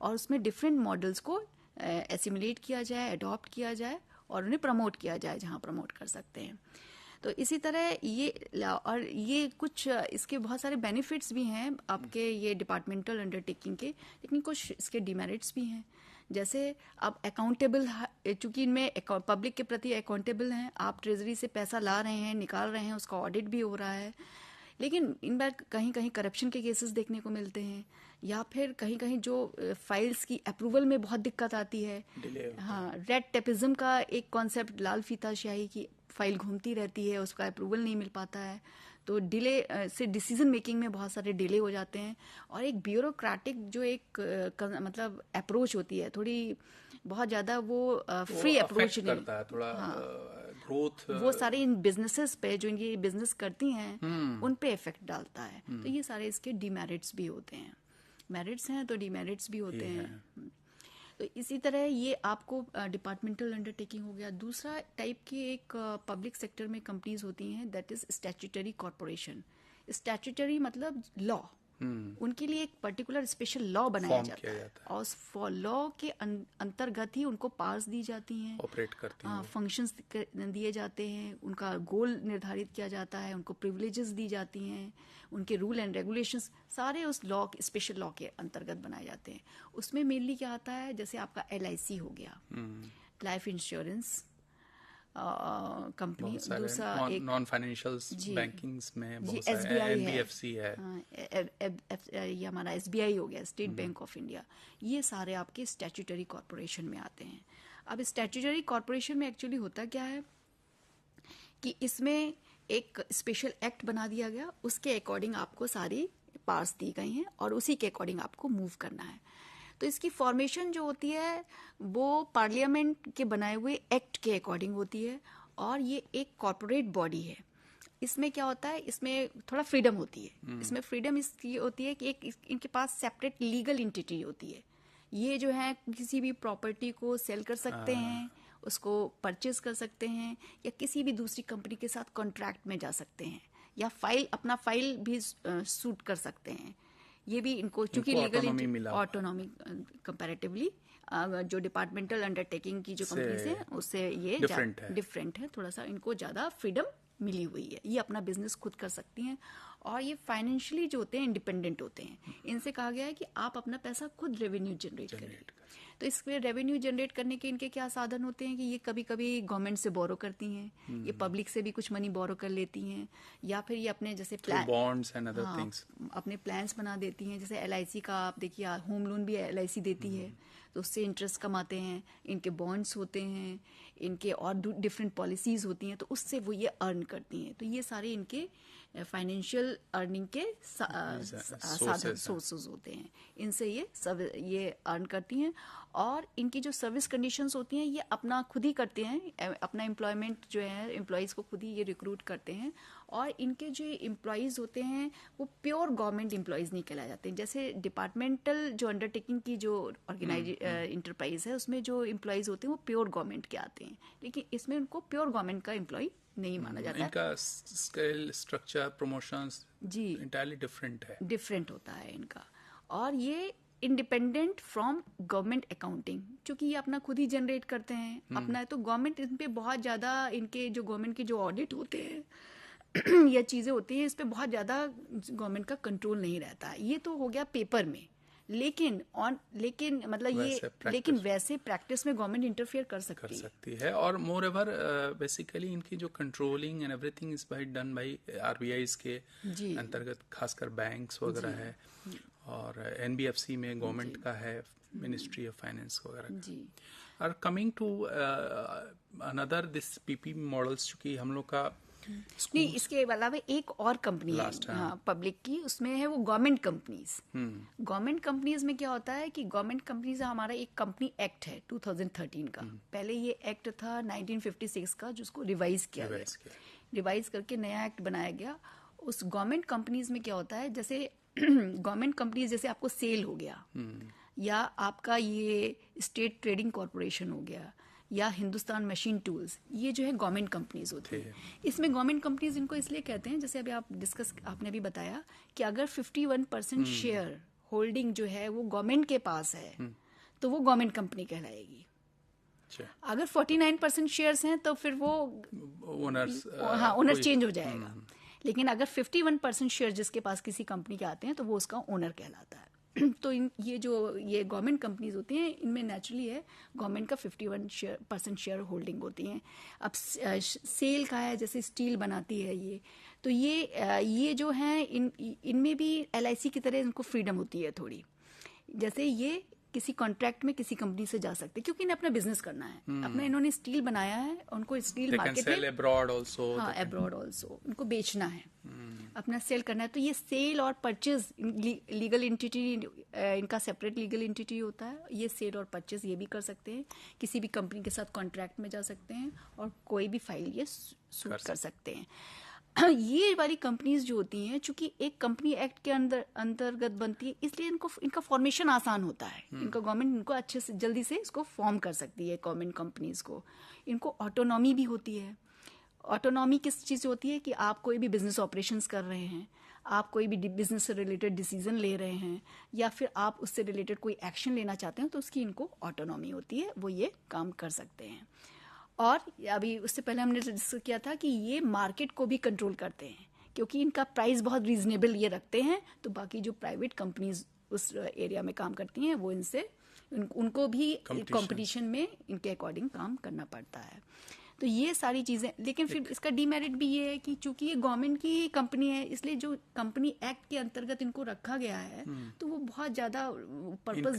S4: और उसमें डिफरेंट मॉडल्स को एसिमुलेट किया जाए, अडॉप्ट किया जाए और उन्हें प्रमोट किया जाए जहाँ प्रमोट कर सकते हैं। तो इसी तरह ये कुछ इसके बहुत सारे बेनिफिट्स भी हैं आपके ये डिपार्टमेंटल अंडरटेकिंग के, लेकिन कुछ इसके डिमेरिट्स भी हैं। जैसे आप अकाउंटेबल, चूंकि इनमें पब्लिक के प्रति अकाउंटेबल हैं, आप ट्रेजरी से पैसा ला रहे हैं, निकाल रहे हैं, उसका ऑडिट भी हो रहा है, लेकिन इन बार कहीं कहीं करप्शन के केसेस देखने को मिलते हैं या फिर कहीं कहीं जो फाइल्स की अप्रूवल में बहुत दिक्कत आती है। हाँ, रेड टेपिज्म का एक कॉन्सेप्ट, लाल फीता स्याही की फाइल घूमती रहती है, उसका अप्रूवल नहीं मिल पाता है, तो डिले से डिसीजन मेकिंग में बहुत सारे डिले हो जाते हैं। और एक ब्यूरोक्रेटिक जो एक मतलब अप्रोच होती है, थोड़ी बहुत ज़्यादा वो फ्री अप्रोच नहीं
S3: करता है थोड़ा। हाँ, ग्रोथ
S4: वो सारे इन बिजनेसेस पे जो ये बिजनेस करती हैं उन पे इफेक्ट डालता है। तो ये सारे इसके डिमेरिट्स भी होते हैं, मेरिट्स हैं तो डिमेरिट्स भी होते हैं। तो इसी तरह ये आपको डिपार्टमेंटल अंडरटेकिंग हो गया। दूसरा टाइप की एक पब्लिक सेक्टर में कंपनीज होती हैं, that is statutory corporation. Statutory मतलब लॉ, उनके लिए एक पर्टिकुलर स्पेशल लॉ बनाया जाता है और उस लॉ के अंतर्गत ही उनको पावर्स दी जाती हैं,
S3: ऑपरेट करती हैं,
S4: फंक्शंस दिए जाते हैं, उनका गोल निर्धारित किया जाता है, उनको प्रिविलेजेस दी जाती हैं, उनके रूल एंड रेगुलेशंस सारे उस लॉ, स्पेशल लॉ के अंतर्गत बनाए जाते हैं। उसमें मेनली क्या आता है, जैसे आपका LIC हो गया, लाइफ इंश्योरेंस कंपनी, दूसरा एक
S3: नॉन फाइनेंशियल बैंकिंग्स में बहुत सारे
S4: SBI
S3: NBFC है,
S4: ये हमारा SBI हो गया, स्टेट बैंक ऑफ इंडिया, ये सारे आपके स्टैट्यूटरी कॉर्पोरेशन में आते हैं। अब स्टैट्यूटरी कॉर्पोरेशन में एक्चुअली होता क्या है कि इसमें एक स्पेशल एक्ट बना दिया गया, उसके अकॉर्डिंग आपको सारी पावर्स दी गई हैं और उसी के अकॉर्डिंग आपको मूव करना है। तो इसकी फॉर्मेशन जो होती है वो पार्लियामेंट के बनाए हुए एक्ट के अकॉर्डिंग होती है और ये एक कॉर्पोरेट बॉडी है। इसमें क्या होता है, इसमें थोड़ा फ्रीडम होती है। इसमें फ्रीडम इसकी होती है कि एक इनके पास सेपरेट लीगल एंटिटी होती है। ये जो है किसी भी प्रॉपर्टी को सेल कर सकते हैं, उसको परचेज कर सकते हैं या किसी भी दूसरी कंपनी के साथ कॉन्ट्रैक्ट में जा सकते हैं या अपना फाइल भी सूट कर सकते हैं। ये भी इनको चूंकि लीगल ऑटोनॉमी कंपैरेटिवली जो डिपार्टमेंटल अंडरटेकिंग की जो कंपनीज है उससे ये डिफरेंट है, थोड़ा सा इनको ज्यादा फ्रीडम मिली हुई है। ये अपना बिजनेस खुद कर सकती हैं और ये फाइनेंशियली जो होते हैं इंडिपेंडेंट होते हैं। इनसे कहा गया है कि आप अपना पैसा खुद रेवेन्यू जनरेट करें। तो इसके रेवेन्यू जनरेट करने के इनके क्या साधन होते हैं कि ये कभी कभी गवर्नमेंट से बोरो करती हैं, ये पब्लिक से भी कुछ मनी बोरो कर लेती हैं या फिर ये अपने जैसे
S3: बॉन्ड्स एंड अदर थिंग्स
S4: अपने प्लान्स बना देती हैं। जैसे LIC का आप देखिए, होम लोन भी LIC देती है तो उससे इंटरेस्ट कमाते हैं। इनके बॉन्ड्स होते हैं, इनके और डिफरेंट पॉलिसीज होती हैं तो उससे वो ये अर्न करती हैं। तो ये सारे इनके फाइनेंशियल अर्निंग के साधन सोर्सेज होते हैं, इनसे ये अर्न करती हैं। और इनकी जो सर्विस कंडीशंस होती हैं ये अपना खुद ही करते हैं, अपना एम्प्लॉयमेंट जो है एम्प्लॉयज़ को खुद ही ये रिक्रूट करते हैं। और इनके जो एम्प्लॉयज़ होते हैं वो प्योर गवर्नमेंट एम्प्लॉयज़ नहीं कहलाए जाते हैं। जैसे डिपार्टमेंटल जो अंडरटेकिंग की जो इंटरप्राइज है उसमें जो एम्प्लॉयज़ होते हैं वो प्योर गवर्नमेंट के आते हैं, लेकिन इसमें उनको प्योर गवर्नमेंट का एम्प्लॉय नहीं माना जाता है।
S3: इनका स्केल, स्ट्रक्चर, प्रमोशंस जी इंटायरली डिफरेंट
S4: होता है इनका। और ये इंडिपेंडेंट फ्रॉम गवर्नमेंट अकाउंटिंग, क्योंकि ये अपना खुद ही जनरेट करते हैं अपना, तो गवर्नमेंट इन पे बहुत ज़्यादा इनके जो गवर्नमेंट के जो ऑडिट होते हैं या चीज़ें होती हैं इस पे बहुत ज़्यादा गवर्नमेंट का कंट्रोल नहीं रहता है। ये तो हो गया पेपर में, लेकिन मतलब लेकिन वैसे प्रैक्टिस में गवर्नमेंट इंटरफेयर कर सकती है।
S3: और मोर एवर बेसिकली इनकी जो controlling and everything is done by RBIs के अंतर्गत, खासकर बैंक्स वगैरह है और NBFC में गवर्नमेंट का है, मिनिस्ट्री ऑफ फाइनेंस वगैरह। और coming to another this PP models, चूंकि हम लोग का
S4: नहीं, इसके अलावा एक और कंपनी है पब्लिक की, उसमें है वो गवर्नमेंट कंपनीज। गवर्नमेंट कंपनीज में क्या होता है कि गवर्नमेंट कंपनीज हमारा एक कंपनी एक्ट है 2013 का। पहले ये एक्ट था 1956 का जिसको रिवाइज किया गया, रिवाइज करके नया एक्ट बनाया गया। उस गवर्नमेंट कंपनीज में क्या होता है, जैसे गवर्नमेंट कंपनीज जैसे आपको सेल हो गया, या आपका ये स्टेट ट्रेडिंग कॉरपोरेशन हो गया, या हिंदुस्तान मशीन टूल्स, ये जो है गवर्नमेंट कंपनीज होती है। इसमें गवर्नमेंट कंपनीज इनको इसलिए कहते हैं, जैसे अभी आप डिस्कस आपने अभी बताया कि अगर 51% शेयर होल्डिंग जो है वो गवर्नमेंट के पास है तो वो गवर्नमेंट कंपनी कहलाएगी। अगर 49% शेयर्स हैं तो फिर वो ओनर चेंज हो जाएगा। लेकिन अगर 51% शेयर जिसके पास किसी कंपनी के आते हैं तो वो उसका ओनर कहलाता है। तो ये गवर्नमेंट कंपनीज होती हैं, इनमें नेचुरली है गवर्नमेंट का 51% शेयर होल्डिंग होती हैं। अब सेल का है, जैसे स्टील बनाती है ये, तो ये जो हैं इनमें भी LIC की तरह इनको फ्रीडम होती है थोड़ी। जैसे ये किसी कॉन्ट्रैक्ट में किसी कंपनी से जा सकते हैं क्योंकि इन्हें अपना बिजनेस करना है। अपना इन्होंने स्टील बनाया है, उनको स्टील मार्केट में
S3: अब्रॉड ऑल्सो
S4: उनको बेचना है, अपना सेल करना है। तो ये सेल और परचेज लीगल एंटिटी, इनका सेपरेट लीगल एंटिटी होता है। ये सेल और परचेज ये भी कर सकते हैं, किसी भी कंपनी के साथ कॉन्ट्रैक्ट में जा सकते हैं और कोई भी फाइल ये सूट कर सकते हैं। ये वाली कंपनीज जो होती हैं, चूंकि एक कंपनी एक्ट के अंतर्गत बनती है, इसलिए इनका फॉर्मेशन आसान होता है। इनका गवर्नमेंट इनको अच्छे से जल्दी से इसको फॉर्म कर सकती है। गवर्नमेंट कंपनीज को इनको ऑटोनॉमी भी होती है। ऑटोनॉमी किस चीज़ से होती है कि आप कोई भी बिजनेस ऑपरेशंस कर रहे हैं, आप कोई भी बिजनेस से रिलेटेड डिसीजन ले रहे हैं, या फिर आप उससे रिलेटेड कोई एक्शन लेना चाहते हैं, तो उसकी इनको ऑटोनॉमी होती है, वो ये काम कर सकते हैं। और अभी उससे पहले हमने डिस्कस किया था कि ये मार्केट को भी कंट्रोल करते हैं, क्योंकि इनका प्राइस बहुत रीजनेबल ये रखते हैं। तो बाकी जो प्राइवेट कंपनीज उस एरिया में काम करती हैं, वो इनसे उनको भी कंपटीशन में इनके अकॉर्डिंग काम करना पड़ता है। तो ये सारी चीजें, लेकिन फिर इसका डीमेरिट भी ये है कि चूंकि ये गवर्नमेंट की कंपनी है, इसलिए जो कंपनी एक्ट के अंतर्गत इनको रखा गया है, तो वो बहुत ज्यादा पर्पस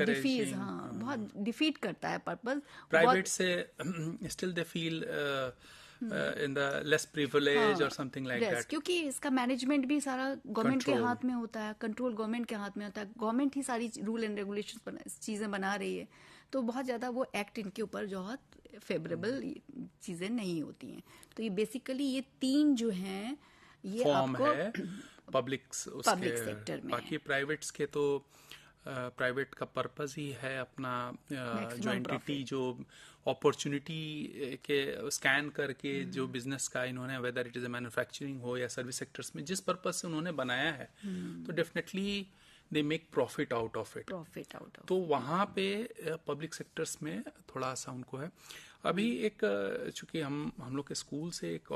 S4: बहुत डिफीट करता है पर्पस।
S3: प्राइवेट से still they feel in the less privilege or something like that,
S4: क्योंकि इसका मैनेजमेंट भी सारा गवर्नमेंट के हाथ में होता है, कंट्रोल गवर्नमेंट के हाथ में होता है। गवर्नमेंट ही सारी रूल एंड रेगुलेशन चीजें बना रही है, तो बहुत ज्यादा वो एक्ट इनके ऊपर बहुत फेवरेबल चीजें नहीं होती हैं। तो ये बेसिकली ये तीन जो हैं ये आपको
S3: है पब्लिक
S4: सेक्टर में।
S3: बाकी प्राइवेट्स के तो प्राइवेट का पर्पस ही है अपना जो एंटिटी, जो अपॉर्चुनिटी के स्कैन करके जो बिजनेस का इन्होंने, whether it is a manufacturing हो या सर्विस सेक्टर्स में जिस पर्पस से उन्होंने बनाया है, तो definitely they make profit out of it. तो वहाँ पे पब्लिक सेक्टर्स में थोड़ा सा उनको है। अभी एक चूंकि हम लोग के स्कूल से एक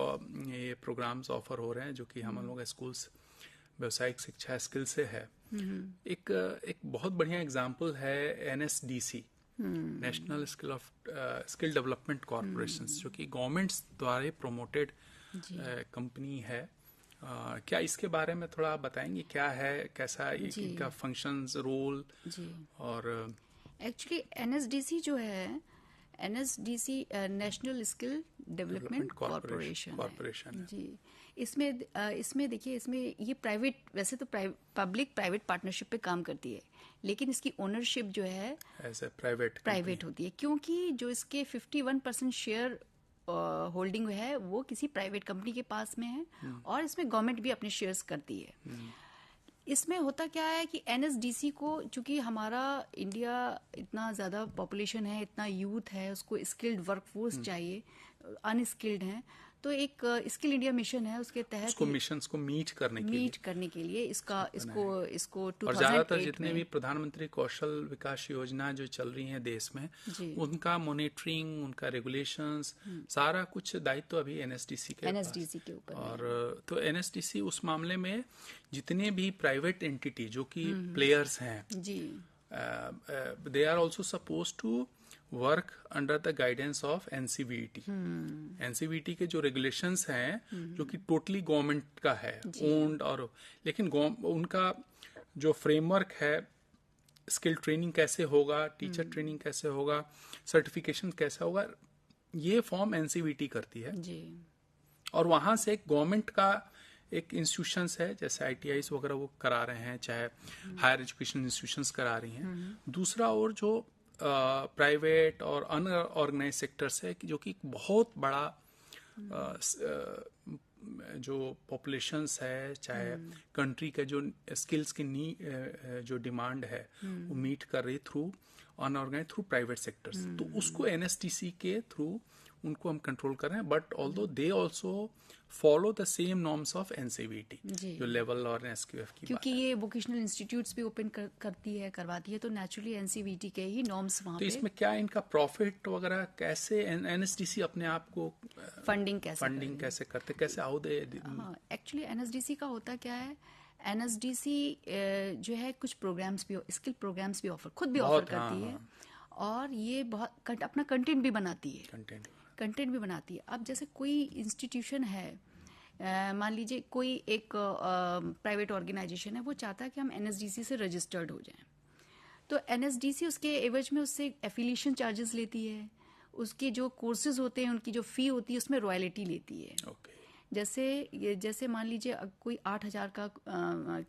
S3: ये प्रोग्राम्स ऑफर हो रहे हैं, जो कि हम लोग के स्कूल्स व्यावसायिक शिक्षा स्किल से है। एक बहुत बढ़िया एग्जाम्पल है NSDC, national skill development corporation, जो कि गवर्नमेंट द्वारा प्रमोटेड कंपनी है। क्या इसके बारे में थोड़ा बताएंगे, क्या है, कैसा इनका फंक्शंस, रोल? और
S4: एक्चुअली NSDC जो है, NSDC national skill development corporation जी। इसमें देखिए, इसमें ये प्राइवेट, वैसे तो पब्लिक प्राइवेट पार्टनरशिप पे काम करती है, लेकिन इसकी ओनरशिप जो है
S3: एज ए प्राइवेट
S4: होती है, क्योंकि जो इसके 51% शेयर होल्डिंग है वो किसी प्राइवेट कंपनी के पास में है, और इसमें गवर्नमेंट भी अपने शेयर्स करती है। इसमें होता क्या है कि NSDC को, चूंकि हमारा इंडिया इतना ज़्यादा पॉपुलेशन है, इतना यूथ है, उसको स्किल्ड वर्कफोर्स चाहिए, अनस्किल्ड हैं, तो एक स्किल इंडिया मिशन है, उसके तहत
S3: उसको मिशंस को मीट करने के लिए
S4: इसको
S3: और ज्यादातर जितने भी प्रधानमंत्री कौशल विकास योजना जो चल रही हैं देश में, उनका मॉनिटरिंग, उनका रेगुलेशंस, सारा कुछ दायित्व तो अभी NSDC के ऊपर। और तो NSDC उस मामले में जितने भी प्राइवेट एंटिटी जो कि प्लेयर्स हैं, they are also suppose to work under the guidance of NCVT। NCVT के जो रेगुलेशंस हैं, जो कि टोटली गवर्नमेंट का है, ओन्ड, और लेकिन उनका जो फ्रेमवर्क है, स्किल ट्रेनिंग कैसे होगा, टीचर ट्रेनिंग कैसे होगा, सर्टिफिकेशन कैसे होगा, ये फॉर्म NCVT करती है जी। और वहां से गवर्नमेंट का एक इंस्टीट्यूशंस है, जैसे ITIs वगैरह वो करा रहे हैं, चाहे हायर एजुकेशन इंस्टीट्यूशंस करा रही हैं। दूसरा और जो प्राइवेट और अनऑर्गेनाइज सेक्टर्स है, जो कि बहुत बड़ा जो पॉपुलेशंस है, चाहे कंट्री के जो स्किल्स की जो डिमांड है वो मीट कर रही through unorganised through private sectors, तो उसको एनएसटीसी के थ्रू उनको हम कंट्रोल कर रहे हैं. But although they also follow the same norms of NCVT, जो लेवल और एसक्यूएफ की,
S4: क्योंकि ये वोकेशनल इंस्टीट्यूट्स भी ओपन करवाती है, तो नेचुरली एनसीवीटी के ही नॉर्म्स वहाँ
S3: तो
S4: पे.
S3: इसमें क्या इनका प्रॉफिट वगैरह कैसे एनएसडीसी अपने आप को
S4: फंडिंग
S3: कैसे करते, कैसे हाउ दे?
S4: हाँ, एक्चुअली एनएसडीसी का होता क्या है, एनएसडीसी जो है कुछ प्रोग्राम्स भी, स्किल प्रोग्राम्स भी खुद भी ऑफर करती है, और ये बहुत अपना कंटेंट भी बनाती है. अब जैसे कोई इंस्टीट्यूशन है, मान लीजिए कोई एक प्राइवेट ऑर्गेनाइजेशन है, वो चाहता है कि हम एनएसडीसी से रजिस्टर्ड हो जाएं, तो एनएसडीसी उसके एवज में उससे एफिलिएशन चार्जेस लेती है, उसके जो कोर्सेज होते हैं उनकी जो फी होती है उसमें रॉयल्टी लेती है. जैसे मान लीजिए कोई 8,000 का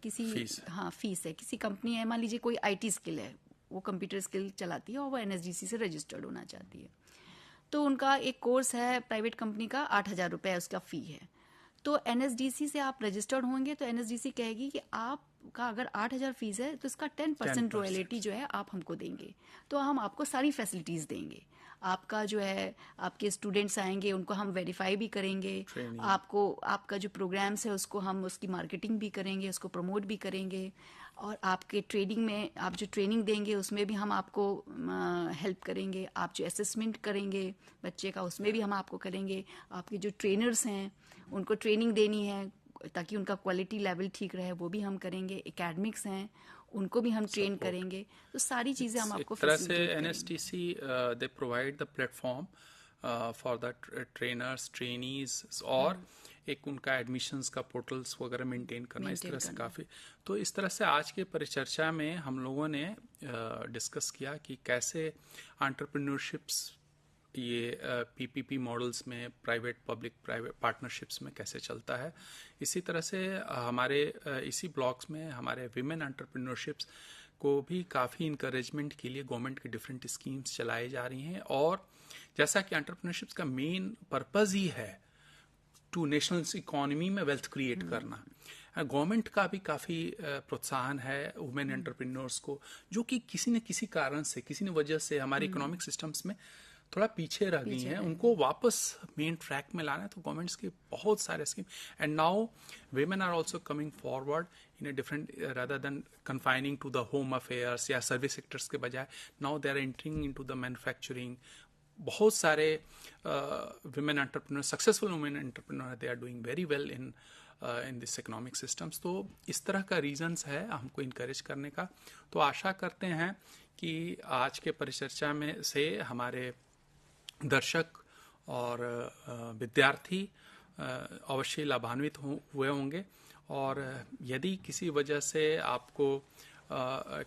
S4: किसी फीस है, किसी कंपनी है, मान लीजिए कोई आईटी स्किल है, वो कंप्यूटर स्किल चलाती है और वो एनएसडीसी से रजिस्टर्ड होना चाहती है, तो उनका एक कोर्स है प्राइवेट कंपनी का, 8,000 रुपये उसका फी है. तो एनएसडीसी से आप रजिस्टर्ड होंगे तो एनएसडीसी कहेगी कि आपका अगर 8,000 फीस है तो इसका 10% रॉयल्टी जो है आप हमको देंगे, तो हम आपको सारी फैसिलिटीज देंगे. आपका जो है, आपके स्टूडेंट्स आएंगे, उनको हम वेरीफाई भी करेंगे, आपका जो प्रोग्राम्स है उसको हम उसकी मार्केटिंग भी करेंगे, उसको प्रमोट भी करेंगे, और आपके ट्रेनिंग में आप जो ट्रेनिंग देंगे उसमें भी हम आपको हेल्प करेंगे. आप जो असेसमेंट करेंगे बच्चे का उसमें भी हम आपको करेंगे. आपके जो ट्रेनर्स हैं उनको ट्रेनिंग देनी है ताकि उनका क्वालिटी लेवल ठीक रहे, वो भी हम करेंगे. एकेडमिक्स हैं उनको भी हम ट्रेन करेंगे. तो सारी चीजें हम आपको
S3: फैसिलिटेट करेंगे. NSTC they provide the platform for the trainers, trainees, और एक उनका एडमिशन्स का पोर्टल्स वगैरह मेंटेन करना, इस तरह से काफ़ी. तो इस तरह से आज के परिचर्चा में हम लोगों ने डिस्कस किया कि कैसे एंटरप्रेन्योरशिप्स ये पीपीपी मॉडल्स में प्राइवेट पब्लिक प्राइवेट पार्टनरशिप्स में कैसे चलता है. इसी तरह से हमारे इसी ब्लॉक्स में हमारे विमेन एंटरप्रेन्योरशिप्स को भी काफ़ी इंकरेजमेंट के लिए गवर्नमेंट की डिफरेंट स्कीम्स चलाई जा रही हैं. और जैसा कि एंटरप्रेन्योरशिप्स का मेन पर्पज ही है टू नेशनल इकोनॉमी में वेल्थ क्रिएट करना, गवर्नमेंट का भी काफ़ी प्रोत्साहन है वुमेन एंटरप्रेन्योर्स को, जो कि किसी न किसी कारण से, किसी न वजह से हमारे इकोनॉमिक सिस्टम्स में थोड़ा पीछे रह गई हैं, उनको वापस मेन ट्रैक में लाना है. तो गवर्नमेंट्स के बहुत सारे scheme, and now women are also coming forward in a different rather than confining to the home affairs या सर्विस सेक्टर्स के बजाय, now they are entering into the manufacturing. बहुत सारे women entrepreneurs, successful women entrepreneurs, they are doing very well in this economic systems. तो इस तरह का reasons है हमको इनकरेज करने का. तो आशा करते हैं कि आज के परिचर्चा में से हमारे दर्शक और विद्यार्थी अवश्य लाभान्वित हुए होंगे. और यदि किसी वजह से आपको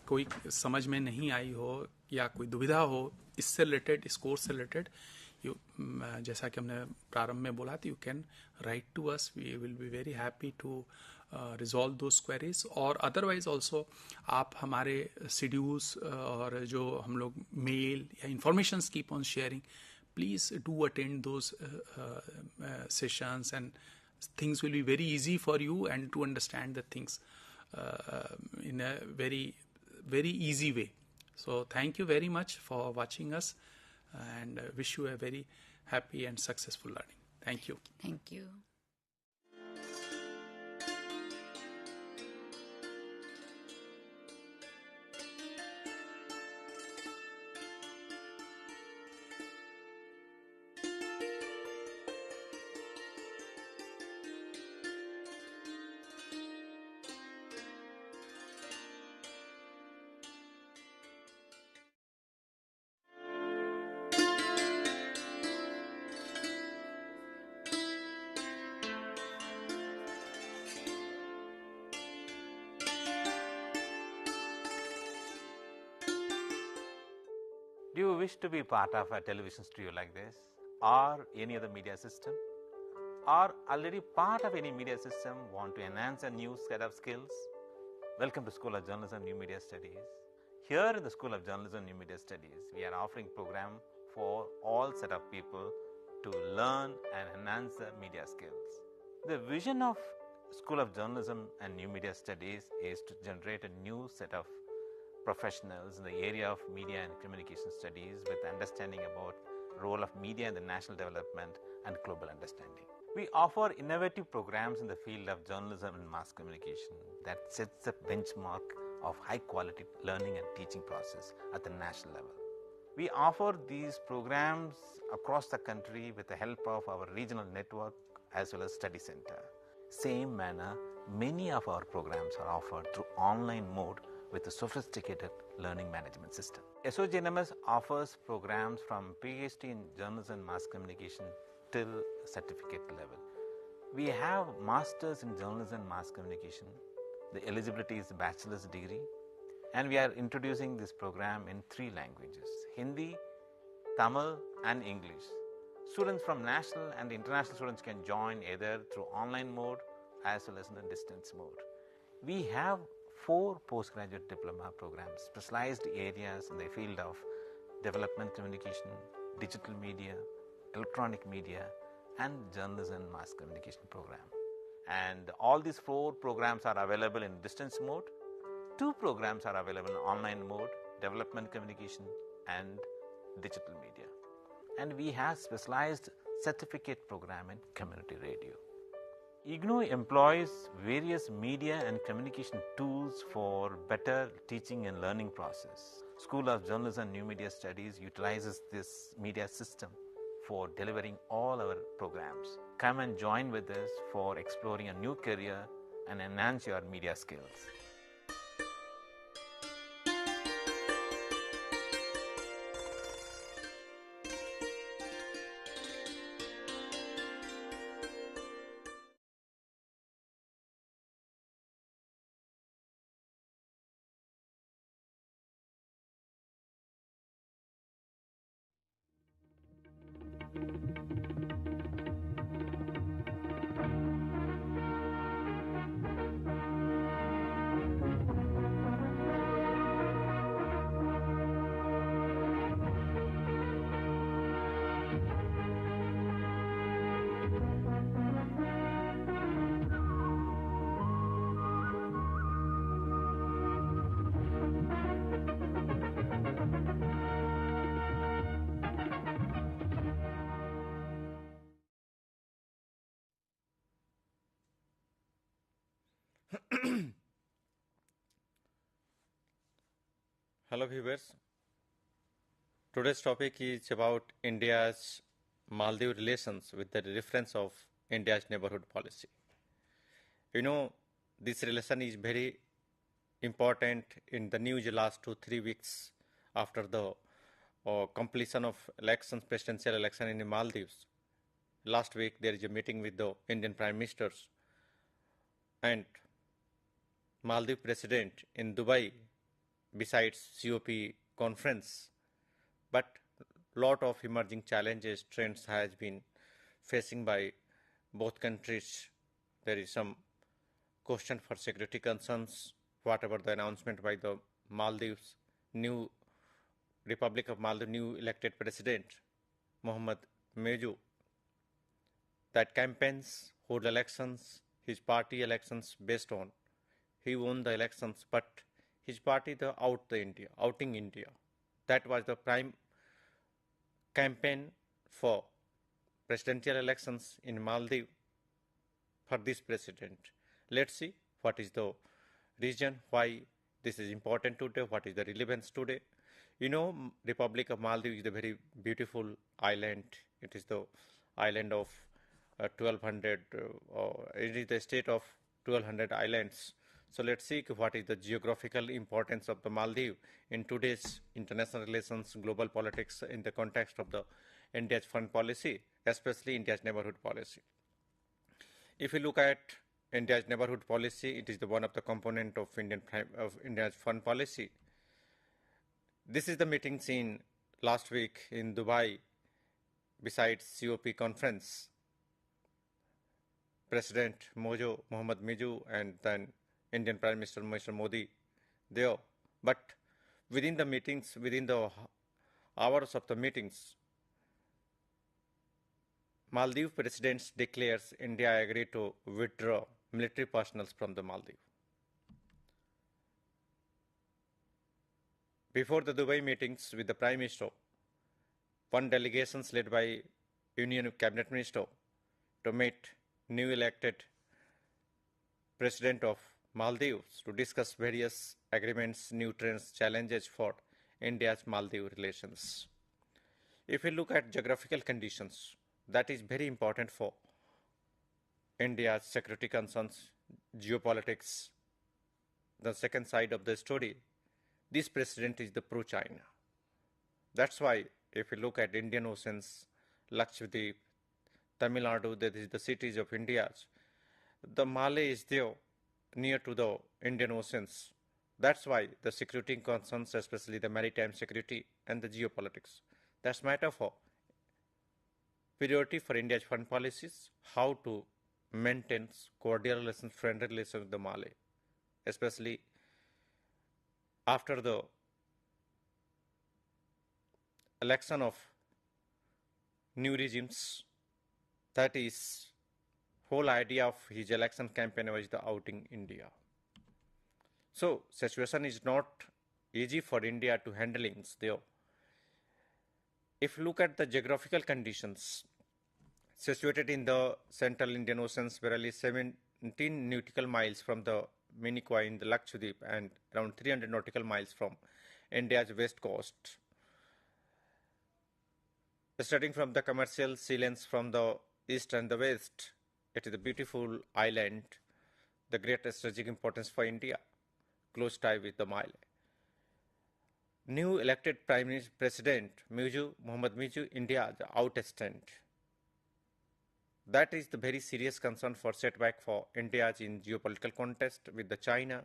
S3: कोई समझ में नहीं आई हो या कोई दुविधा हो इससे रिलेटेड, इस कोर्स से रिलेटेड, जैसा कि हमने प्रारंभ में बोला, तो you can write to us. We will be very happy to resolve those queries. और अदरवाइज ऑल्सो आप हमारे शेड्यूल्स और जो हम लोग मेल या information keep on sharing, please do attend those sessions, and things will be very easy for you and to understand the things in a very, very easy way. So thank you very much for watching us, and wish you a very happy and successful learning. Thank you.
S4: Thank you.
S5: Do you wish to be part of a television studio like this, or any other media system, or already part of any media system, want to enhance a new set of skills? Welcome to School of Journalism New Media Studies. Here in the School of Journalism New Media Studies, we are offering program for all set of people to learn and enhance their media skills. The vision of School of Journalism and New Media Studies is to generate a new set of professionals in the area of media and communication studies with understanding about role of media in the national development and global understanding. We offer innovative programs in the field of journalism and mass communication that sets a benchmark of high quality learning and teaching process at the national level. We offer these programs across the country with the help of our regional network as well as study center. Same manner, many of our programs are offered through online mode with a sophisticated learning management system. SOGNMS offers programs from PhD in journalism and mass communication till certificate level. We have masters in journalism and mass communication. The eligibility is bachelor's degree, and we are introducing this program in 3 languages: Hindi, Tamil and English. Students from national and international students can join either through online mode as well as in the distance mode. We have 4 postgraduate diploma programs, specialized areas in the field of development communication, digital media, electronic media and journalism and mass communication program. And all these 4 programs are available in distance mode. 2 programs are available in online mode, development communication and digital media. And we have specialized certificate program in community radio. IGNOU employs various media and communication tools for better teaching and learning process. School of Journalism and New Media Studies utilizes this media system for delivering all our programs. Come and join with us for exploring a new career and enhance your media skills.
S6: Hello viewers, today's topic is about India's Maldives relations with the reference of India's neighborhood policy. You know, this relation is very important in the news last 2-3 weeks after the completion of elections, presidential election in the Maldives. Last week there is a meeting with the Indian Prime Ministers and Maldives President in Dubai besides COP conference, but lot of emerging challenges, trends has been facing by both countries. There is some question for security concerns, whatever the announcement by the Maldives, new Republic of Maldives, new elected president, Mohammed Meju, that campaigns, hold elections, his party elections based on, he won the elections, but his party outing India. That was the prime campaign for presidential elections in Maldives for this president. Let's see what is the reason why this is important today, what is the relevance today. You know, Republic of Maldives is a very beautiful island. It is the island of 1200, it is the state of 1200 islands. So let's see what is the geographical importance of the Maldives in today's international relations, global politics in the context of the India's foreign policy, especially India's neighborhood policy. If you look at India's neighborhood policy, it is the one of the component of India's foreign policy. This is the meeting seen last week in Dubai besides COP conference. President Mohammed Meju and then Indian Prime Minister Mr. Modi there. But within the meetings, within the hours of the meetings, Maldives President declares India agreed to withdraw military personnel from the Maldives. Before the Dubai meetings with the Prime Minister, one delegation led by Union Cabinet Minister to meet new elected President of Maldives to discuss various agreements, new trends, challenges for India's Maldives relations. If we look at geographical conditions, that is very important for India's security concerns, geopolitics. The second side of the story, this president is the pro-China. That's why if you look at Indian Oceans, Lakshadweep, Tamil Nadu, that is the cities of India, the Malay is there near to the Indian Oceans. That's why the security concerns, especially the maritime security and the geopolitics, that's matter for priority for India's foreign policies, how to maintain cordial relations, friendly relations with the Malay, especially after the election of new regimes. That is whole idea of his election campaign was the outing India. So situation is not easy for India to handling there. If you look at the geographical conditions, situated in the central Indian Oceans, barely 17 nautical miles from the Minicoy in the Lakshadweep and around 300 nautical miles from India's west coast. Starting from the commercial sea lanes from the east and the west, it is a beautiful island, the great strategic importance for India, close tie with the Malay. New elected Prime Minister President Mohammad Miju, India the outstand. That is the very serious concern for setback for India in geopolitical contest with the China,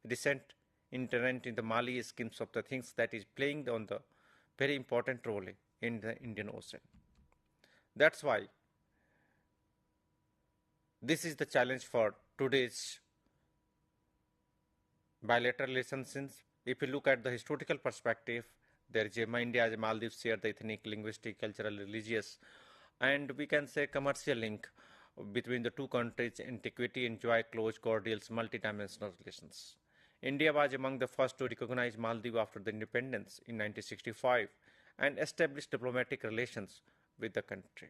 S6: recent internet in the Mali schemes of the things that is playing on the very important role in the Indian Ocean. That's why this is the challenge for today's bilateral relations. If you look at the historical perspective, there is India and Maldives share the ethnic, linguistic, cultural, religious, and we can say commercial link between the two countries. Antiquity enjoy close, cordial, multidimensional relations. India was among the first to recognize Maldives after the independence in 1965 and established diplomatic relations with the country.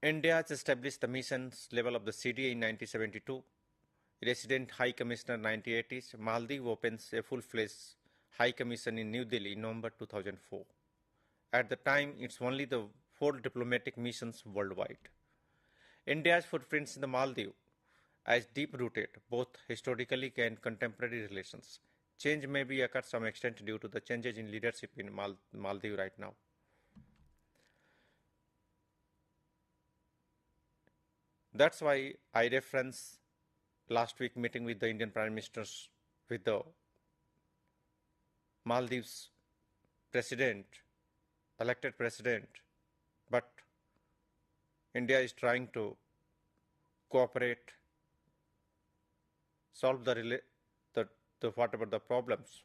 S6: India has established the missions level of the CDA in 1972. Resident High Commissioner 1980s. Maldives opens a full-fledged High Commission in New Delhi in November 2004. At the time, it's only the 4 diplomatic missions worldwide. India's footprints in the Maldives as deep-rooted, both historically and contemporary relations. Change may be occurred some extent due to the changes in leadership in Maldives right now. That's why I reference last week meeting with the Indian Prime Ministers with the Maldives president, elected president, but India is trying to cooperate, solve the whatever the problems.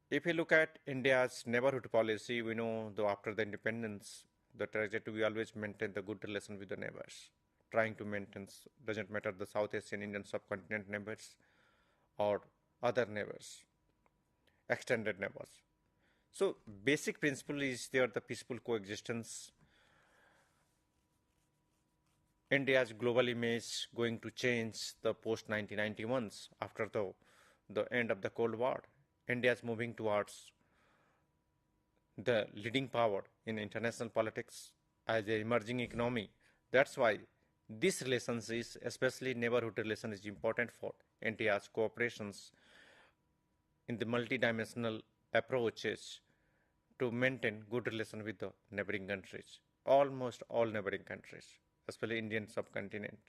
S6: If you look at India's neighborhood policy, we know after the independence, the trajectory we always maintain the good relation with the neighbors, trying to maintain, doesn't matter the South Asian, Indian subcontinent neighbors or other neighbors, extended neighbors. So basic principle is there the peaceful coexistence. India's global image going to change the post-1991s after the end of the Cold War. India is moving towards the leading power in international politics as an emerging economy. That's why this relations is, especially neighborhood relation, is important for India's cooperations in the multidimensional approaches to maintain good relation with the neighboring countries, almost all neighboring countries, especially Indian subcontinent.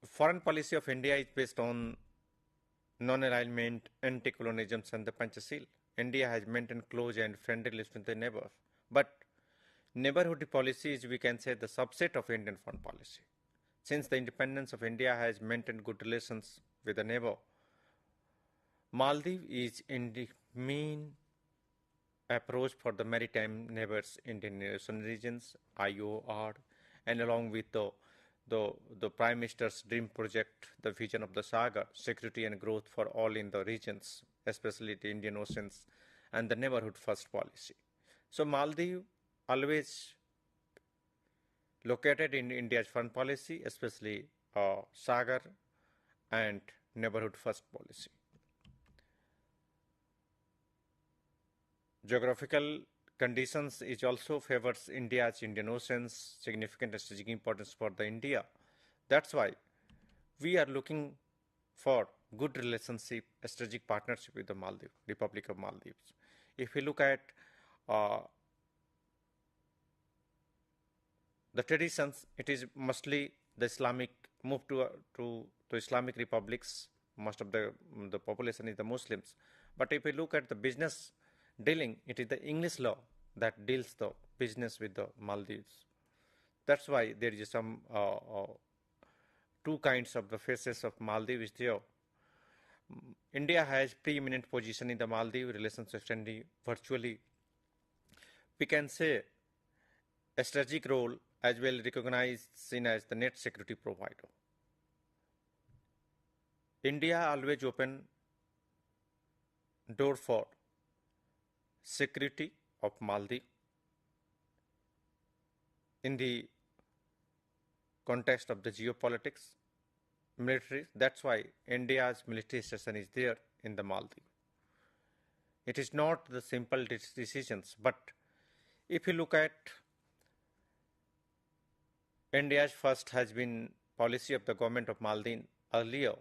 S6: Foreign policy of India is based on non-alignment, anti-colonialism and the Panchashil. India has maintained close and friendly relations with the neighbors. But neighborhood policy is, we can say, the subset of Indian foreign policy. Since the independence of India has maintained good relations with the neighbor, Maldives is main approach for the maritime neighbors Indian Ocean regions, IOR, and along with the Prime Minister's dream project, the vision of the Sagar, security and growth for all in the regions, especially the Indian Oceans, and the neighborhood first policy. So Maldives always located in India's foreign policy, especially Sagar and neighborhood first policy. Geographical conditions is also favors India's Indian Oceans, significant strategic importance for the India. That's why we are looking for good relationship, strategic partnership with the Maldives, Republic of Maldives. If we look at the traditions, it is mostly the Islamic move to Islamic republics. Most of the population is the Muslims. But if we look at the business dealing, it is the English law that deals the business with the Maldives. That's why there is some two kinds of the faces of Maldives there. India has preeminent position in the Maldives relations extending virtually. We can say a strategic role as well recognized seen as the net security provider. India always open door for security of Maldives in the context of the geopolitics, military. That's why India's military station is there in the Maldives. It is not the simple decisions, but if you look at India's first has been policy of the government of Maldives earlier.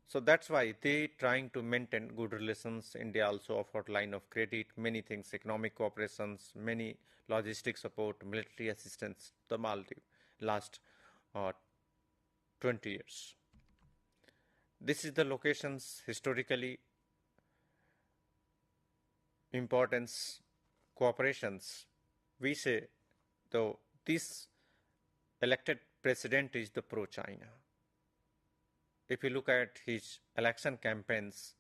S6: So that's why they trying to maintain good relations. India also offered line of credit, many things, economic cooperations, many logistic support, military assistance to the Maldives last 20 years. This is the locations historically importance cooperations. We say though this elected president is the pro-China. If you look at his election campaigns,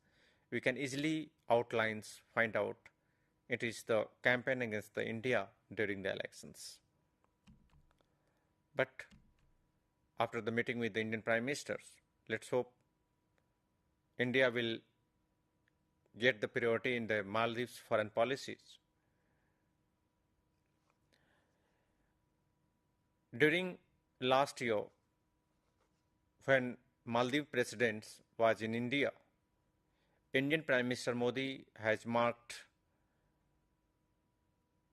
S6: we can easily find out it is the campaign against the India during the elections. But after the meeting with the Indian Prime Ministers, let's hope India will get the priority in the Maldives foreign policies. During last year, when Maldives President was in India, Indian Prime Minister Modi has marked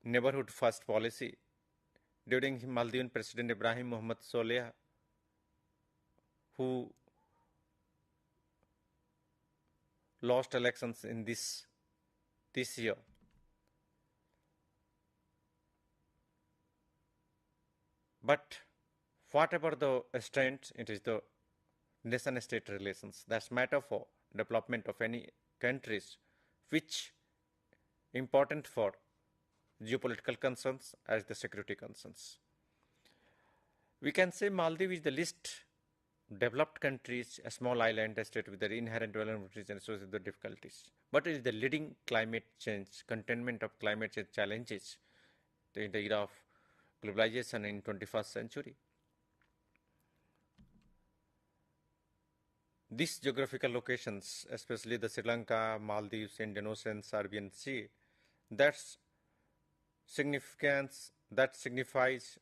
S6: neighborhood first policy. During Maldivian President Ibrahim Mohammed Soleh, who lost elections in this year, but whatever the strength, it is the nation-state relations. That's matter for development of any countries, which important for geopolitical concerns as the security concerns. We can say Maldives is the least developed countries, a small island state with their inherent vulnerabilities and associated with difficulties. But it is the leading climate change, containment of climate change challenges in the era of globalization in 21st century. These geographical locations, especially the Sri Lanka, Maldives, Indian Ocean, Arabian Sea, that's significance, that signifies,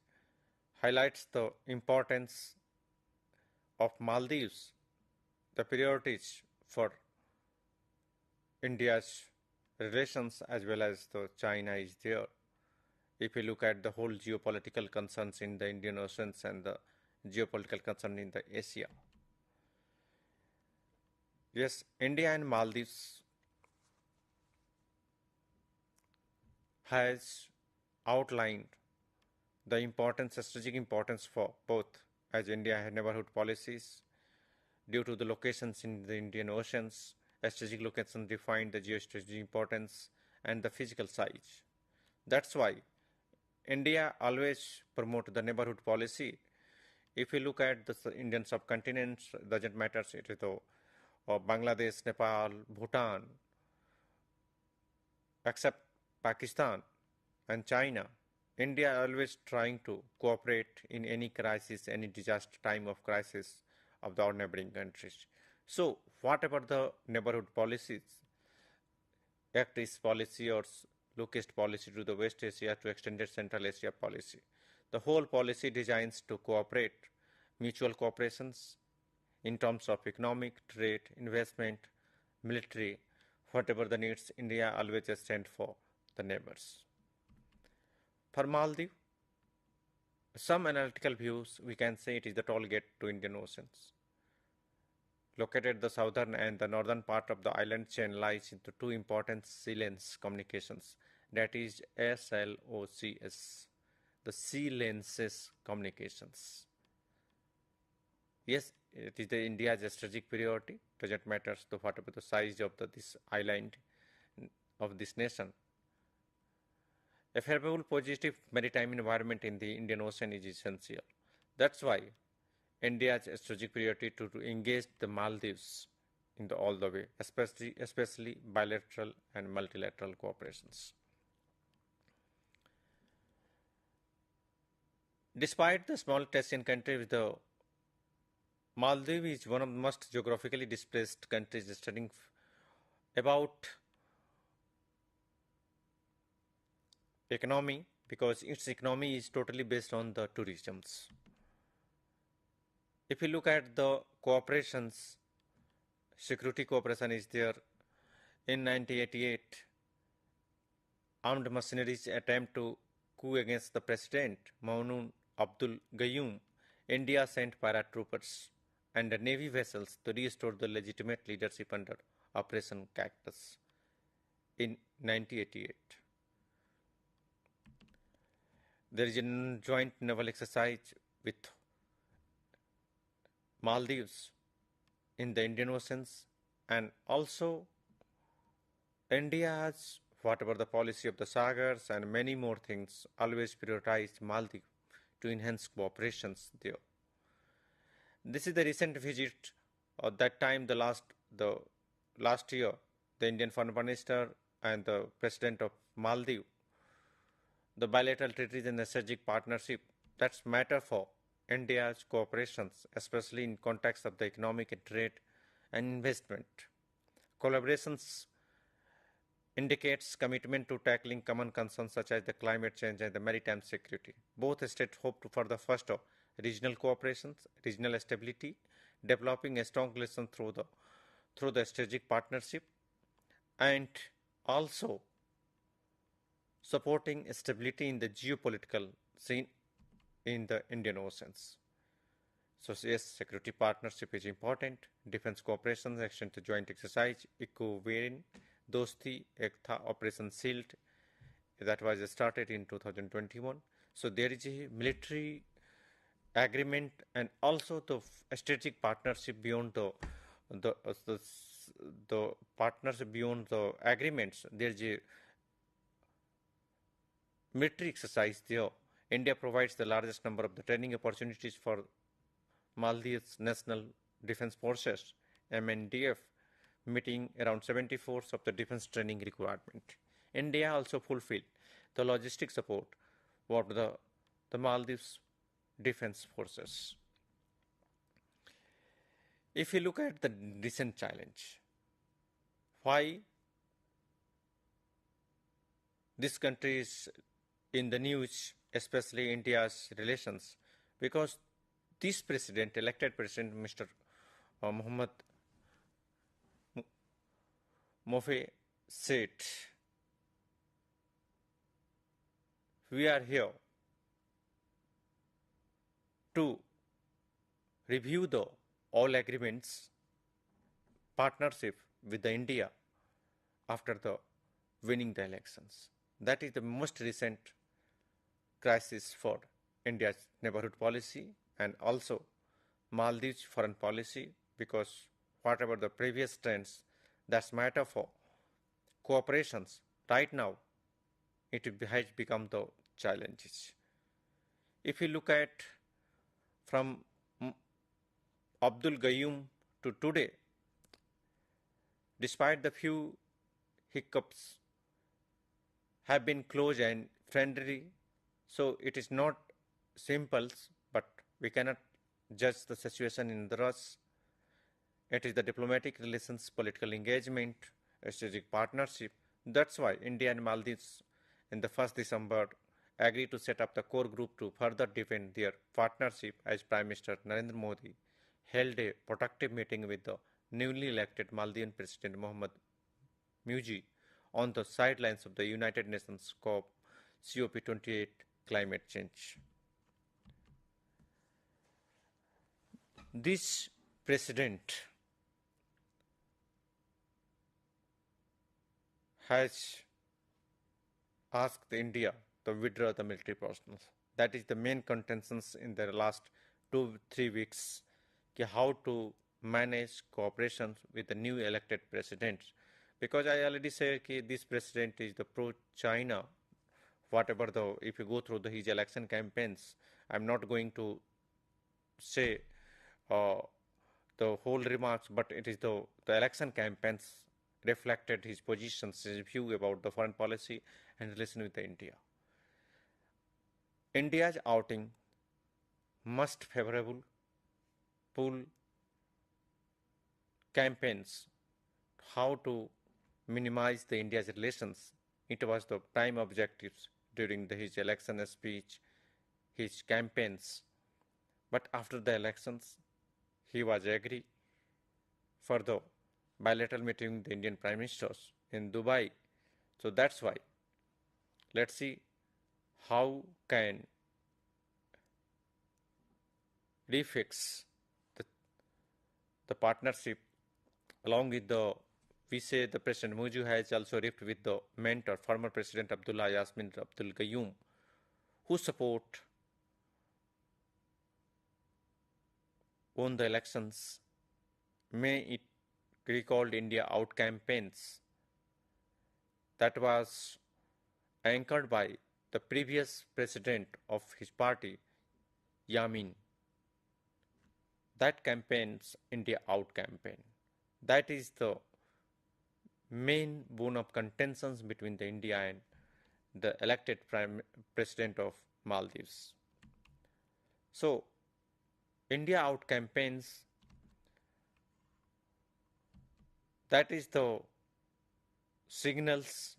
S6: highlights the importance of Maldives, the priorities for India's relations as well as the China is there. If you look at the whole geopolitical concerns in the Indian Oceans and the geopolitical concern in the Asia. Yes, India and Maldives has outlined the importance, strategic importance for both, as India had neighborhood policies due to the locations in the Indian Oceans. A strategic location defined the geostrategic importance and the physical size. That's why India always promote the neighborhood policy. If you look at the Indian subcontinent, doesn't matter, it is Bangladesh, Nepal, Bhutan, except Pakistan and China, India always trying to cooperate in any crisis, any disaster time of crisis of our neighboring countries. So, what about the neighborhood policies? Act East policy or Look East policy to the West Asia to extended Central Asia policy. The whole policy designs to cooperate, mutual cooperations in terms of economic, trade, investment, military, whatever the needs, India always stand for the neighbors. For Maldives, some analytical views, we can say it is the toll gate to Indian Oceans. Located the southern and the northern part of the island chain lies into two important sea lanes communications, that is SLOCS, the sea lanes communications. Yes, it is the India's strategic priority. Doesn't matter to whatever the size of this island of this nation. A favorable, positive maritime environment in the Indian Ocean is essential. That's why India's strategic priority to engage the Maldives in all the way, especially bilateral and multilateral cooperations. Despite the small Asian country, the Maldives is one of the most geographically displaced countries, studying about economy, because its economy is totally based on the tourism. If you look at the cooperations, security cooperation is there. In 1988, armed mercenaries attempt to coup against the president, Maunoon Abdul Gayoom. India sent paratroopers and navy vessels to restore the legitimate leadership under Operation Cactus in 1988. There is a joint naval exercise with Maldives in the Indian Oceans, and also India has, whatever the policy of the Sagars and many more things, always prioritized Maldives to enhance cooperations there. This is the recent visit. At that time, the last year, the Indian Foreign Minister and the President of Maldives, the bilateral treaties and the strategic partnership, that's matter for India's cooperations, especially in context of the economic and trade and investment. Collaborations indicates commitment to tackling common concerns such as the climate change and the maritime security. Both states hope for the first of regional cooperations, regional stability, developing a strong relation through the strategic partnership, and also supporting stability in the geopolitical scene in the Indian Oceans. So yes, security partnership is important. Defense cooperation, action to joint exercise, Eco-Verin, Dosti, Ekta, Operation Shield, that was started in 2021. So there is a military agreement and also the strategic partnership beyond the partnership beyond the agreements. There is a military exercise there. India provides the largest number of the training opportunities for Maldives National Defense Forces, MNDF, meeting around 74 of the defense training requirement. India also fulfilled the logistic support for the Maldives Defense Forces. If you look at the recent challenge, why this country is in the news, especially India's relations, because this president, elected president, Mr. Mohammad Mofe said, we are here to review the all agreements, partnership with the India after the winning the elections. That is the most recent crisis for India's neighborhood policy and also Maldives foreign policy, because whatever the previous trends, that's matter for cooperations. Right now, it has become the challenges. If you look at from Abdul Gayoom to today, despite the few hiccups have been close and friendly. So it is not simple, but we cannot judge the situation in the rush. It is the diplomatic relations, political engagement, strategic partnership. That's why India and Maldives in the 1st December agreed to set up the core group to further deepen their partnership as Prime Minister Narendra Modi held a productive meeting with the newly elected Maldivian President Mohammad Muji on the sidelines of the United Nations COP28 climate change. This president has asked India to withdraw the military personnel. That is the main contentions in the last 2-3 weeks, how to manage cooperation with the new elected president. Because I already said this president is the pro-China. Whatever if you go through his election campaigns, I'm not going to say the whole remarks, but it is the election campaigns reflected his positions, his view about the foreign policy and relation with India. India's outing must favorable pull campaigns how to minimize the India's relations. It was the prime objectives during his election speech, his campaigns. But after the elections, he was agree for the bilateral meeting with the Indian Prime Ministers in Dubai. So that's why. Let's see how can refix the partnership along with we say the President Muju has also ripped with the mentor, former President Abdullah Yasmin Abdul Gayoom, who support won the elections. May it recalled India out campaigns that was anchored by the previous president of his party, Yamin. That campaign's India out campaign. That is the main bone of contentions between the India and the elected Prime President of Maldives. So, India out campaigns, that is the signals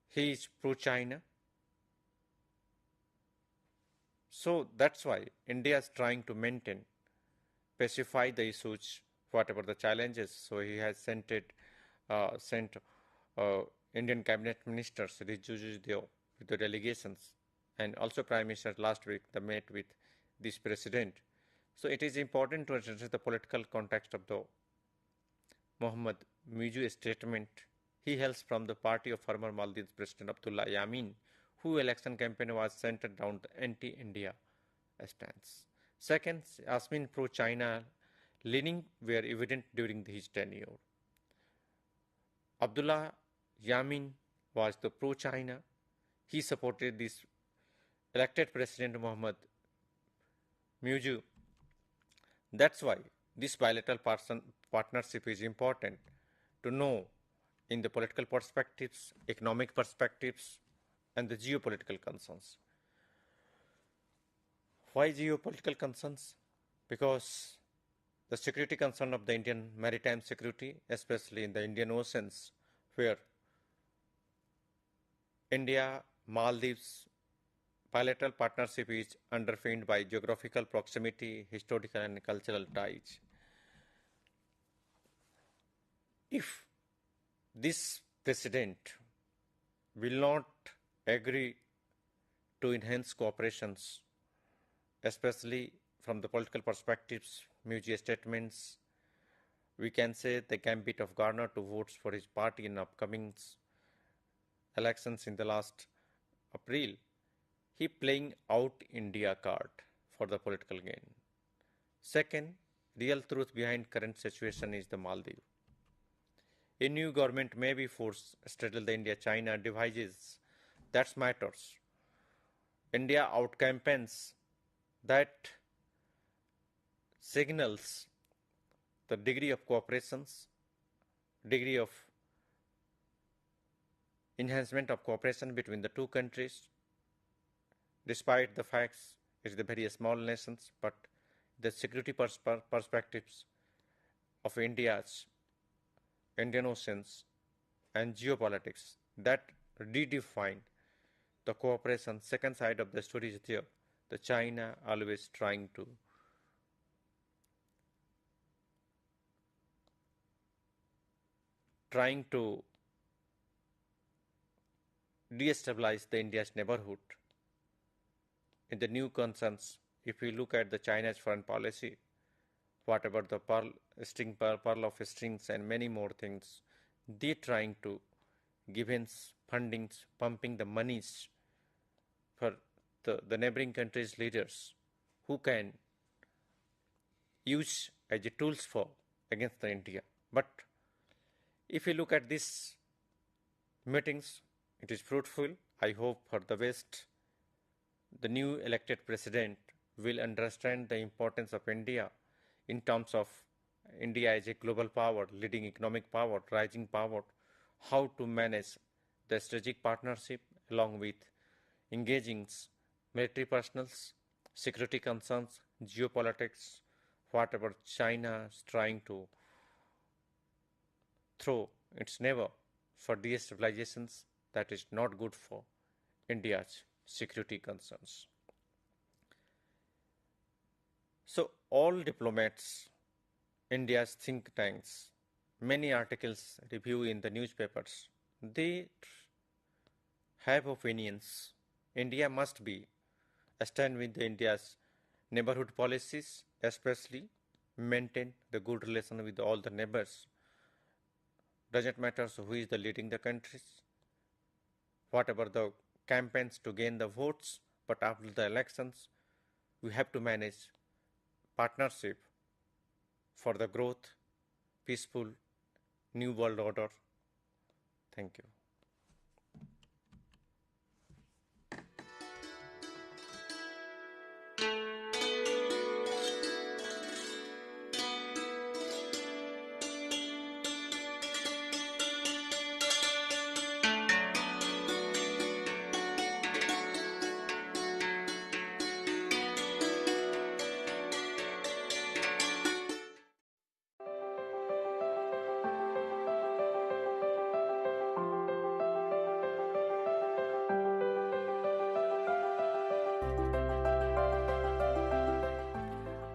S6: he is pro-China. So that's why India is trying to maintain, pacify the issues, whatever the challenges. So he has sent Indian cabinet ministers, Ritu, with the delegations, and also Prime Minister last week they met with this president. So it is important to address the political context of the Mohammad Muju's statement. He hails from the party of former Maldives President Abdullah Yamin, whose election campaign was centered around the anti-India stance. Second, Yasmin pro-China leaning were evident during his tenure. Abdullah Yamin was the pro-China. He supported this elected President Mohammad Muju. That's why this bilateral partnership is important to know in the political perspectives, economic perspectives, and the geopolitical concerns. Why geopolitical concerns? Because the security concern of the Indian maritime security, especially in the Indian Oceans, where India, Maldives, bilateral partnership is underpinned by geographical proximity, historical and cultural ties. If this president will not agree to enhance cooperations, especially from the political perspectives, Muji statements, we can say the gambit of Garner to votes for his party in upcoming elections in the last April. He playing out India card for the political gain. Second, real truth behind current situation is the Maldives. A new government may be forced to straddle the India-China divides. That matters. India out campaigns that signals the degree of cooperations, degree of enhancement of cooperation between the two countries. Despite the facts, it's the very small nations, but the security perspectives of India's Indian Oceans and geopolitics that redefine the cooperation. Second side of the story is there. The China always trying to destabilize the India's neighborhood. In the new concerns, if we look at the China's foreign policy, whatever the pearl of strings and many more things, they trying to give in fundings, pumping the monies for the neighboring countries' leaders who can use as a tools for against the India. But if you look at these meetings, it is fruitful. I hope for the best. The new elected president will understand the importance of India in terms of India as a global power, leading economic power, rising power, how to manage the strategic partnership along with engaging military personals, security concerns, geopolitics, whatever China is trying to throw its neighbor for destabilizations, that is not good for India's security concerns. So all diplomats, India's think tanks, many articles review in the newspapers, they have opinions. India must be stand with India's neighborhood policies, especially maintain the good relation with all the neighbors. Doesn't matter who is the leading the countries, whatever the campaigns to gain the votes, but after the elections, we have to manage partnership for the growth, peaceful, new world order. Thank you.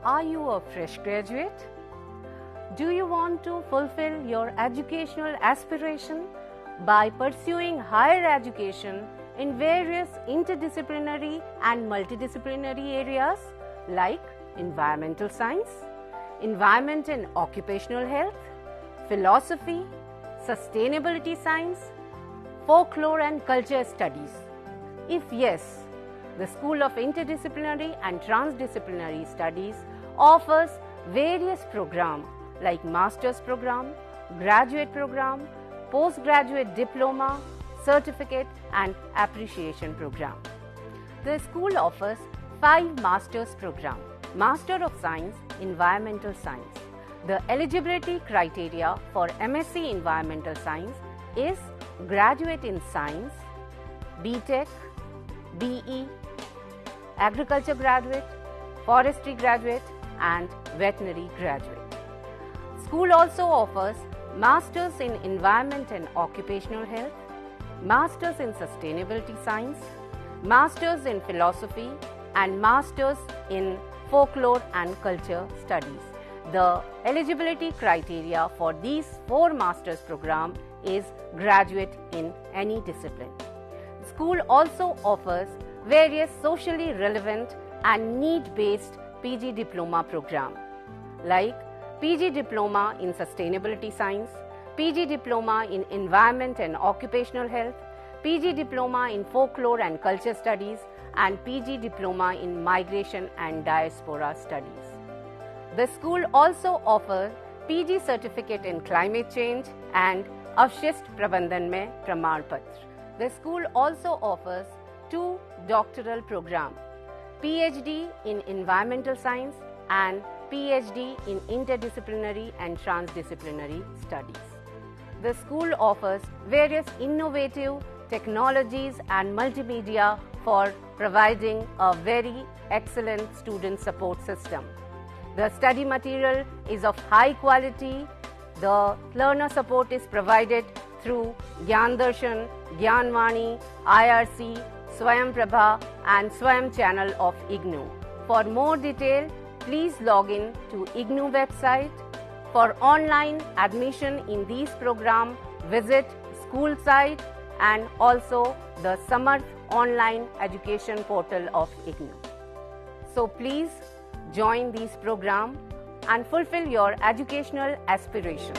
S1: Are you a fresh graduate? Do you want to fulfill your educational aspiration by pursuing higher education in various interdisciplinary and multidisciplinary areas like environmental science, environment and occupational health, philosophy, sustainability science, folklore and culture studies? If yes, the School of Interdisciplinary and Transdisciplinary Studies offers various programs like Master's Program, Graduate Program, Postgraduate Diploma, Certificate and Appreciation Program. The school offers 5 Master's Programs. Master of Science, Environmental Science. The eligibility criteria for MSc Environmental Science is Graduate in Science, BTech, BE, Agriculture Graduate, Forestry Graduate and Veterinary Graduate. School also offers Masters in Environment and Occupational Health, Masters in Sustainability Science, Masters in Philosophy and Masters in Folklore and Culture Studies. The eligibility criteria for these 4 Masters programs is graduate in any discipline. The school also offers various socially relevant and need-based PG Diploma program like PG Diploma in Sustainability Science, PG Diploma in Environment and Occupational Health, PG Diploma in Folklore and Culture Studies and PG Diploma in Migration and Diaspora Studies. The school also offers PG Certificate in Climate Change and Avshist Prabandhan mein Praman Patra. The school also offers 2 doctoral programs, PhD in Environmental Science and PhD in Interdisciplinary and Transdisciplinary Studies. The school offers various innovative
S7: technologies and multimedia for providing a very excellent student support system. The study material is of high quality. The learner support is provided through Gyan Darshan, Gyanvani, IRC, Swayam Prabha and Swayam channel of IGNOU. For more detail, please log in to IGNOU website. For online admission in these programs, visit school site and also the Samarth online education portal of IGNOU. So please join these programs and fulfill your educational aspirations.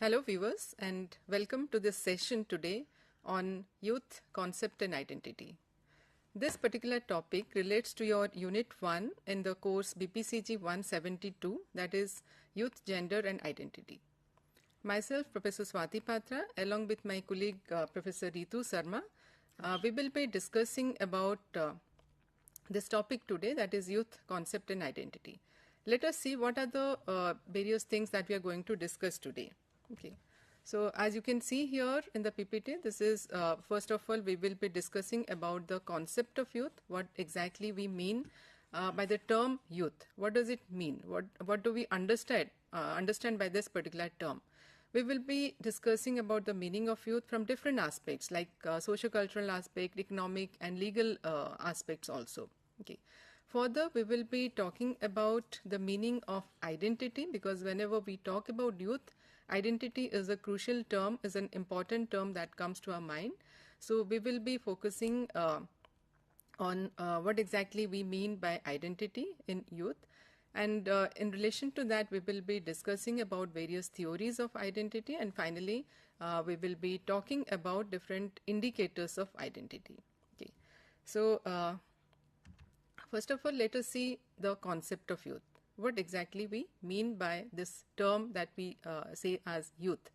S8: Hello viewers and welcome to this session today on youth concept and identity. This particular topic relates to your unit 1 in the course BPCG 172, that is youth, gender and identity. Myself Professor Swati Patra along with my colleague Professor Ritu Sharma, we will be discussing about this topic today, that is youth concept and identity. Let us see what are the various things that we are going to discuss today. Okay, so as you can see here in the PPT, this is first of all we will be discussing about the concept of youth, what exactly we mean by the term youth. What does it mean? What do we understand by this particular term? We will be discussing about the meaning of youth from different aspects like socio-cultural aspect, economic and legal aspects also. Okay. Further, we will be talking about the meaning of identity, because whenever we talk about youth, identity is a crucial term, is an important term that comes to our mind. So we will be focusing on what exactly we mean by identity in youth. And in relation to that, we will be discussing about various theories of identity, and finally we will be talking about different indicators of identity. Okay. So first of all, let us see the concept of youth. What exactly we mean by this term that we say as youth.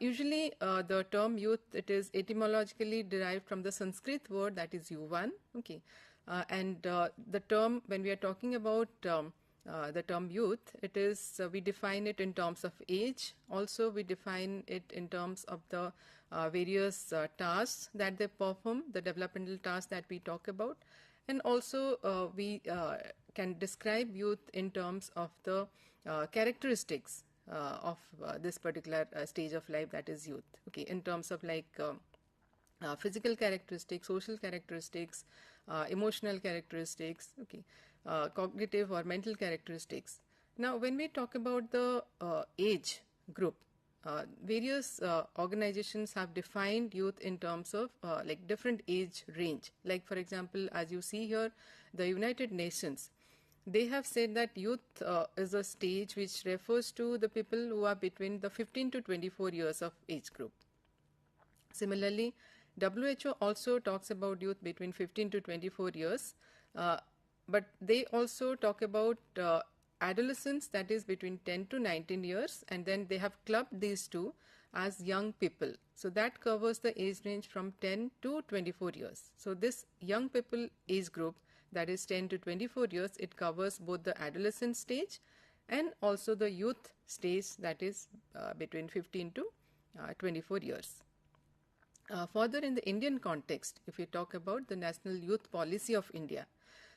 S8: Usually the term youth, it is etymologically derived from the Sanskrit word that is yuvan. Okay. And the term, when we are talking about the term youth, it is we define it in terms of age. Also we define it in terms of the various tasks that they perform, the developmental tasks that we talk about. And also we can describe youth in terms of the characteristics of this particular stage of life, that is youth. Okay, in terms of like physical characteristics, social characteristics, emotional characteristics, okay, cognitive or mental characteristics. Now, when we talk about the age group, various organizations have defined youth in terms of like different age range. Like for example, as you see here, the United Nations, they have said that youth is a stage which refers to the people who are between the 15 to 24 years of age group. Similarly, WHO also talks about youth between 15 to 24 years, but they also talk about adolescents, that is between 10 to 19 years, and then they have clubbed these two as young people. So that covers the age range from 10 to 24 years. So this young people age group, that is 10 to 24 years, it covers both the adolescent stage and also the youth stage, that is between 15 to 24 years. Further, in the Indian context, if you talk about the National Youth Policy of India,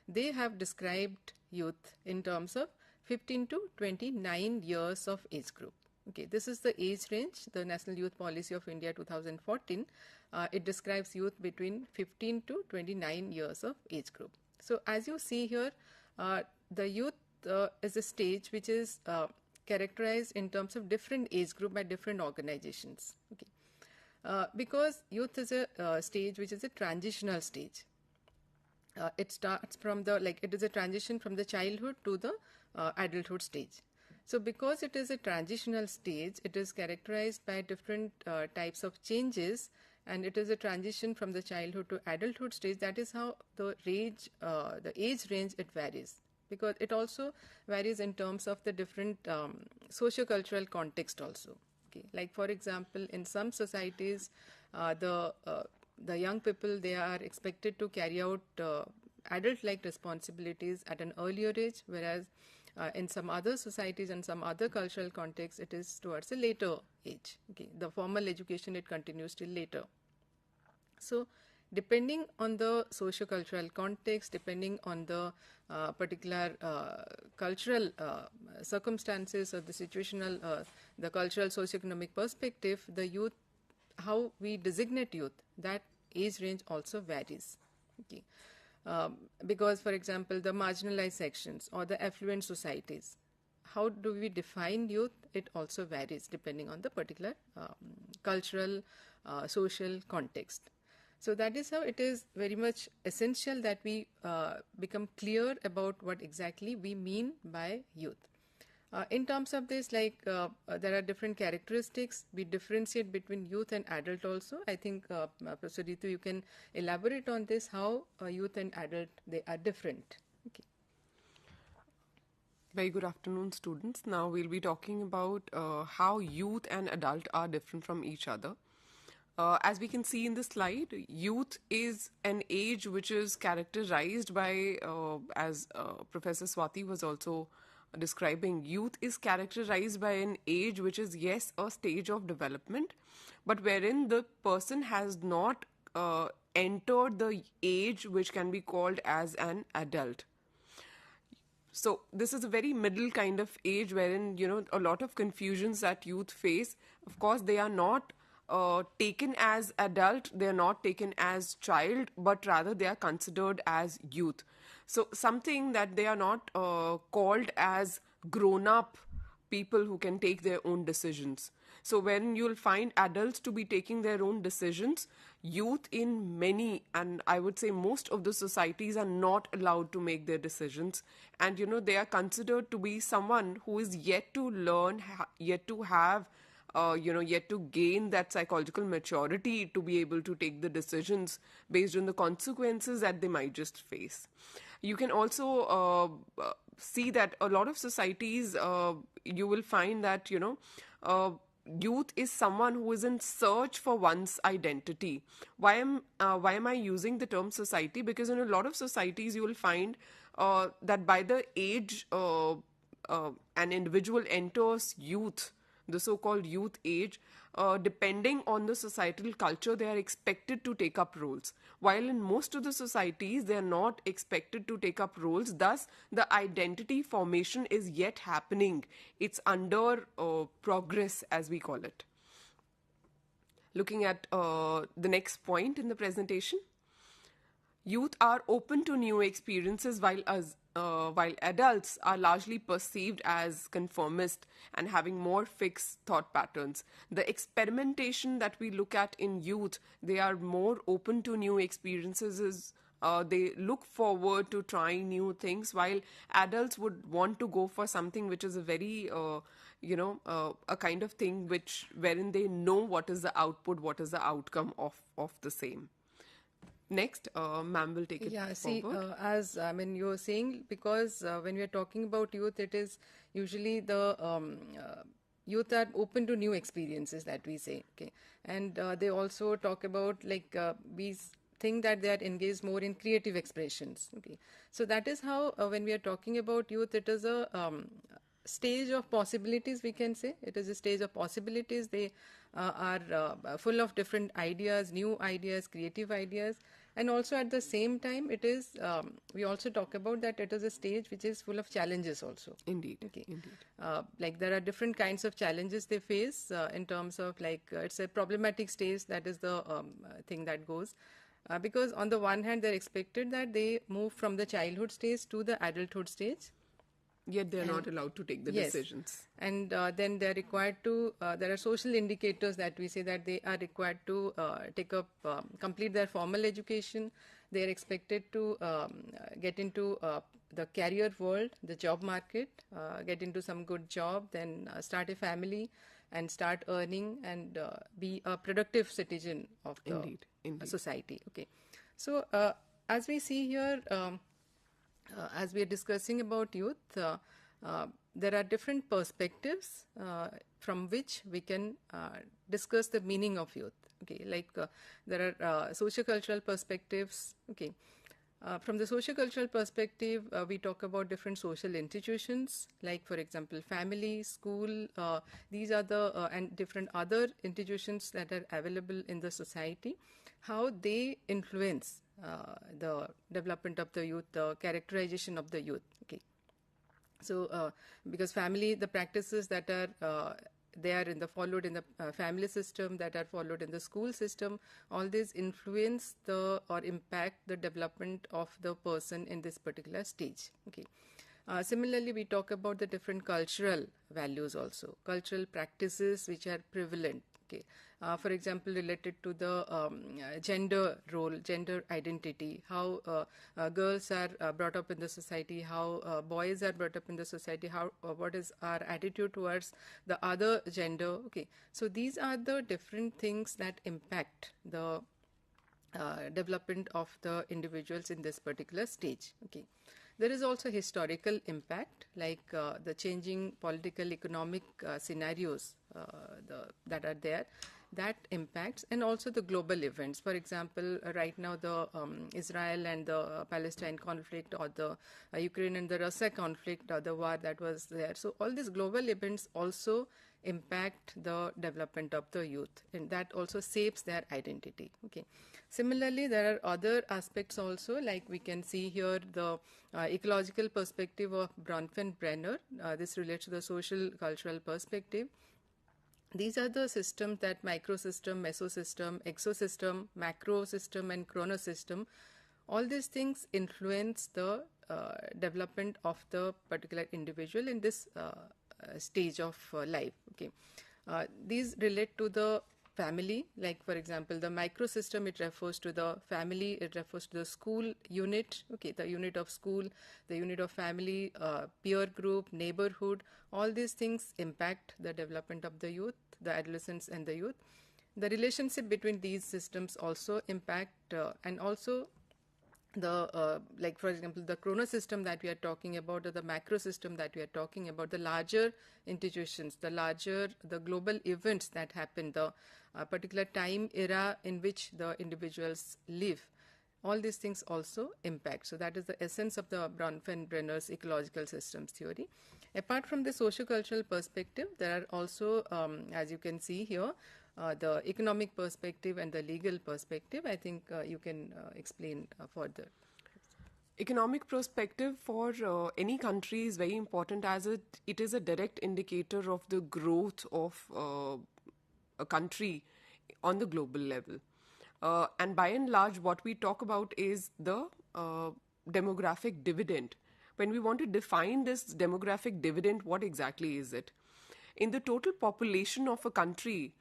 S8: they have described youth in terms of 15 to 29 years of age group. Okay, this is the age range, the National Youth Policy of India 2014. It describes youth between 15 to 29 years of age group. So as you see here, the youth is a stage which is characterized in terms of different age group by different organizations. Okay, because youth is a stage which is a transitional stage. It starts from it is a transition from the childhood to the adulthood stage. So because it is a transitional stage, it is characterized by different types of changes, and it is a transition from the childhood to adulthood stage. That is how the age range, it varies, because it also varies in terms of the different socio-cultural context also. Okay, like for example, in some societies, the young people, they are expected to carry out adult-like responsibilities at an earlier age, whereas in some other societies and some other cultural contexts, it is towards a later age. Okay, the formal education, it continues till later. So depending on the socio-cultural context, depending on the particular cultural circumstances or the situational, the cultural socio-economic perspective, the youth, how we designate youth, that age range also varies. Okay. Because, for example, the marginalized sections or the affluent societies, how do we define youth? It also varies depending on the particular cultural, social context. So that is how it is very much essential that we become clear about what exactly we mean by youth. In terms of this, there are different characteristics. We differentiate between youth and adult also. I think, Professor Ritu, you can elaborate on this, how youth and adult, they are different. Okay.
S9: Very good afternoon, students. Now we'll be talking about how youth and adult are different from each other. As we can see in the slide, youth is an age which is characterized by, as Professor Swati was also describing, youth is characterized by an age which is, yes, a stage of development, but wherein the person has not entered the age which can be called as an adult. So this is a very middle kind of age wherein, a lot of confusions that youth face. Of course, they are not taken as adult, they are not taken as child, but rather they are considered as youth. So something that they are not called as grown-up people who can take their own decisions. So when you'll find adults to be taking their own decisions, youth in many, and I would say most of the societies, are not allowed to make their decisions. And, they are considered to be someone who is yet to learn, yet to have yet to gain that psychological maturity to be able to take the decisions based on the consequences that they might just face. You can also see that a lot of societies, you will find that, youth is someone who is in search for one's identity. Why am I using the term society? Because in a lot of societies, you will find that by the age an individual enters youth, the so-called youth age, depending on the societal culture, they are expected to take up roles. While in most of the societies, they are not expected to take up roles. Thus, the identity formation is yet happening. It's under progress, as we call it. Looking at the next point in the presentation. Youth are open to new experiences while adults are largely perceived as conformist and having more fixed thought patterns. The experimentation that we look at in youth, they are more open to new experiences. They look forward to trying new things, while adults would want to go for something which is a very, a kind of thing wherein they know what is the output, what is the outcome of the same. Next, ma'am will take it forward.
S8: As you were saying, because when we are talking about youth, it is usually the youth are open to new experiences that we say. Okay, and they also talk about we think that they are engaged more in creative expressions. Okay, so that is how when we are talking about youth, it is a stage of possibilities, we can say. It is a stage of possibilities. They are full of different ideas, new ideas, creative ideas. And also at the same time, it is, we also talk about that it is a stage which is full of challenges also.
S9: Indeed.
S8: Okay.
S9: Indeed.
S8: Like there are different kinds of challenges they face in terms of like it's a problematic stage, that is the thing that goes. Because on the one hand, they're expected that they move from the childhood stage to the adulthood stage.
S9: Yet they're not allowed to take the
S8: Yes.
S9: decisions.
S8: And then they're required to, there are social indicators that we say that they are required to take up, complete their formal education. They are expected to get into the career world, the job market, get into some good job, then start a family and start earning and be a productive citizen of the
S9: Indeed.
S8: society. Okay. So as we see here, as we are discussing about youth, there are different perspectives from which we can discuss the meaning of youth. Okay, like there are socio-cultural perspectives. Okay, from the socio-cultural perspective, we talk about different social institutions, like for example, family, school. These are the and different other institutions that are available in the society. How they influence the development of the youth, the characterization of the youth. Okay, so because family, the practices that are they are in the followed in the family system, that are followed in the school system, all these influence the or impact the development of the person in this particular stage. Okay. Similarly, we talk about the different cultural values also, cultural practices which are prevalent. Okay. For example, related to the gender role, gender identity, how girls are brought up in the society, how boys are brought up in the society, how what is our attitude towards the other gender. Okay, so these are the different things that impact the development of the individuals in this particular stage. Okay. There is also historical impact, like the changing political, economic scenarios that are there, that impacts, and also the global events. For example, right now the Israel and the Palestine conflict, or the Ukraine and the Russia conflict, or the war that was there. So all these global events also impact the development of the youth, and that also shapes their identity. Okay. Similarly, there are other aspects also, like we can see here the ecological perspective of Bronfenbrenner. This relates to the social cultural perspective. These are the systems that microsystem, mesosystem, exosystem, macro system, and chronosystem. All these things influence the development of the particular individual in this stage of life. Okay, these relate to the family, like for example, the microsystem, it refers to the family, it refers to the school unit, okay, the unit of school, the unit of family, peer group, neighborhood. All these things impact the development of the youth, the adolescents and the youth. The relationship between these systems also impact, and also the like for example, the chronosystem that we are talking about, or the macro system that we are talking about, the larger institutions, the global events that happen, the particular time era in which the individuals live, all these things also impact. So that is the essence of the Bronfenbrenner's ecological systems theory. Apart from the socio-cultural perspective, there are also, as you can see here, the economic perspective and the legal perspective. I think you can explain further.
S9: Economic perspective for any country is very important, as it is a direct indicator of the growth of a country on the global level. And by and large, what we talk about is the demographic dividend. When we want to define this demographic dividend, what exactly is it? In the total population of a country,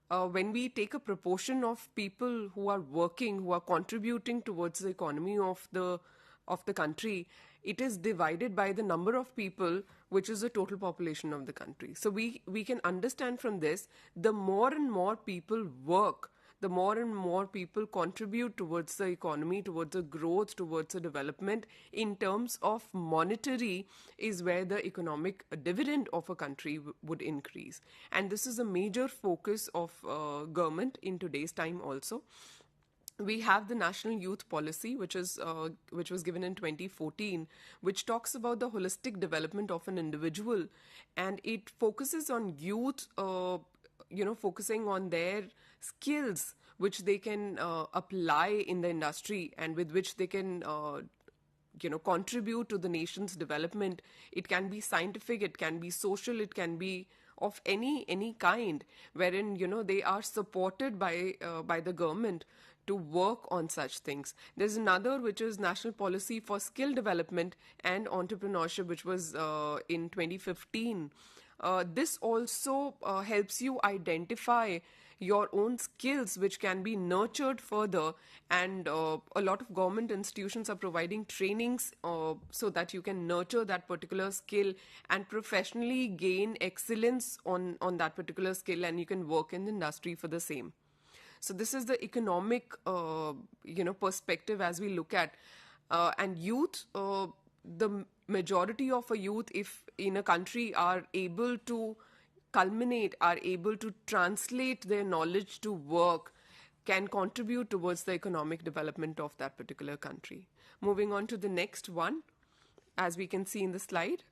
S9: when we take a proportion of people who are working, who are contributing towards the economy of the country, it is divided by the number of people, which is the total population of the country. So we can understand from this, the more and more people work, the more and more people contribute towards the economy, towards the growth, towards the development in terms of monetary, is where the economic dividend of a country would increase. And this is a major focus of government in today's time also. We have the National Youth Policy, which was given in 2014, which talks about the holistic development of an individual, and it focuses on youth, focusing on their skills, which they can apply in the industry and with which they can contribute to the nation's development. It can be scientific, it can be social, it can be of any kind, wherein they are supported by the government to work on such things. There's another which is National Policy for Skill Development and Entrepreneurship, which was in 2015. This also helps you identify your own skills which can be nurtured further, and a lot of government institutions are providing trainings so that you can nurture that particular skill and professionally gain excellence on that particular skill, and you can work in the industry for the same. So this is the economic perspective as we look at and youth. The majority of a youth, if in a country, are able to culminate, are able to translate their knowledge to work, can contribute towards the economic development of that particular country. Moving on to the next one, as we can see in the slide.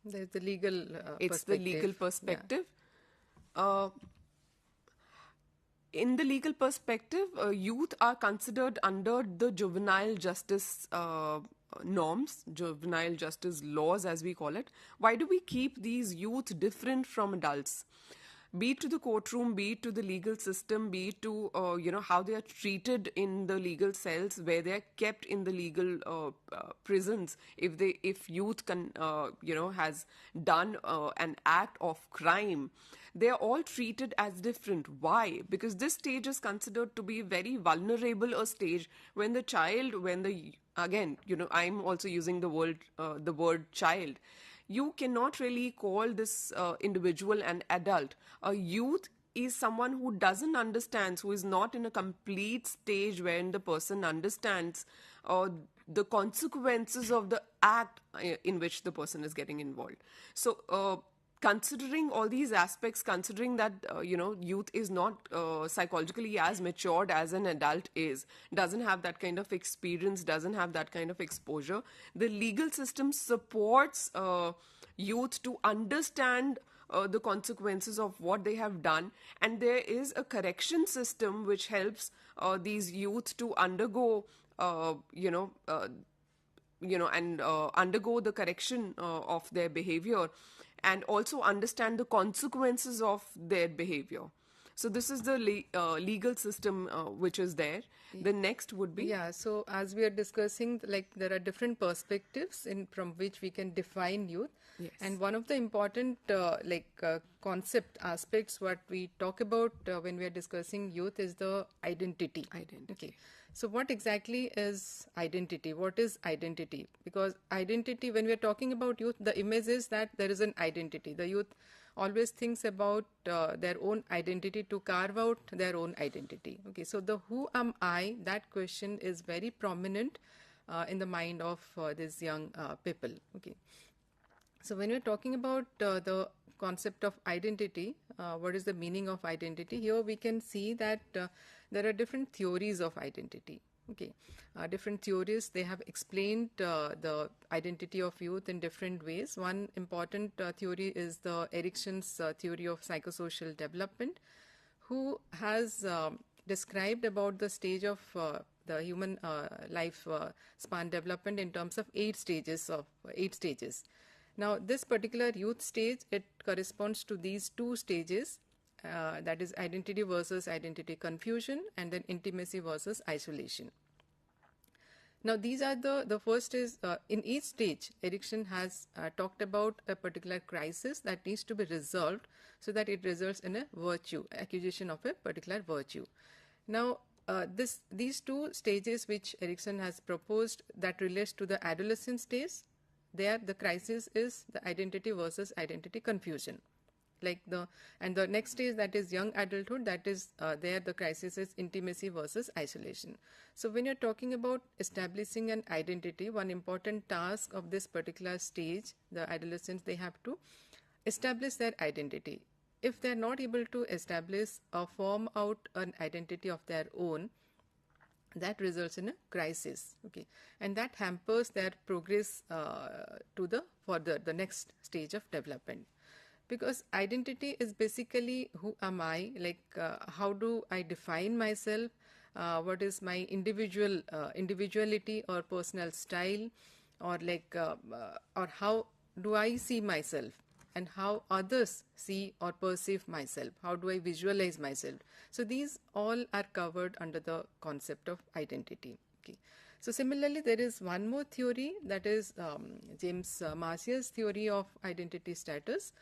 S8: There's the legal
S9: It's the legal perspective. Yeah. In the legal perspective, youth are considered under the juvenile justice norms, juvenile justice laws as we call it. Why do we keep these youth different from adults? Be it to the courtroom, be it to the legal system, be it to how they are treated in the legal cells, where they are kept in the legal prisons. If youth has done an act of crime, they are all treated as different. Why? Because this stage is considered to be very vulnerable a stage when the child, I'm also using the word child. You cannot really call this individual an adult. A youth is someone who doesn't understand, who is not in a complete stage when the person understands the consequences of the act in which the person is getting involved. So, considering all these aspects, considering that youth is not psychologically as matured as an adult is, doesn't have that kind of experience, doesn't have that kind of exposure, the legal system supports youth to understand the consequences of what they have done, and there is a correction system which helps these youth to undergo undergo the correction of their behavior, and also understand the consequences of their behavior. So this is the legal system which is there. The next would be...
S8: Yeah, so as we are discussing, there are different perspectives from which we can define youth.
S9: Yes.
S8: And one of the important concept aspects what we talk about when we are discussing youth is the identity. Okay. So what exactly is identity? What is identity? Because identity, when we are talking about youth, the image is that there is an identity. The youth always thinks about their own identity, to carve out their own identity. Okay, so the who am I, that question is very prominent in the mind of these young people. Okay, so when we're talking about the concept of identity, what is the meaning of identity? Here we can see that there are different theories of identity. Okay, different theories, they have explained the identity of youth in different ways. One important theory is the Erikson's theory of psychosocial development, who has described about the stage of the human life span development in terms of 8 stages. Now, this particular youth stage, it corresponds to these 2 stages, that is identity versus identity confusion, and then intimacy versus isolation. Now, these are the first is, in each stage, Erikson has talked about a particular crisis that needs to be resolved so that it results in a virtue, acquisition of a particular virtue. Now, these 2 stages which Erikson has proposed, that relates to the adolescent stage, there the crisis is the identity versus identity confusion. And the next stage, that is young adulthood, that is there the crisis is intimacy versus isolation. So when you're talking about establishing an identity, one important task of this particular stage, the adolescents, they have to establish their identity. If they're not able to establish or form out an identity of their own, that results in a crisis. Okay, and that hampers their progress to the next stage of development. Because identity is basically who am I, like how do I define myself, what is my individuality or personal style, or like or how do I see myself, and how others see or perceive myself, how do I visualize myself. So these all are covered under the concept of identity. Okay. So similarly, there is one more theory, that is James Marcia's theory of identity status.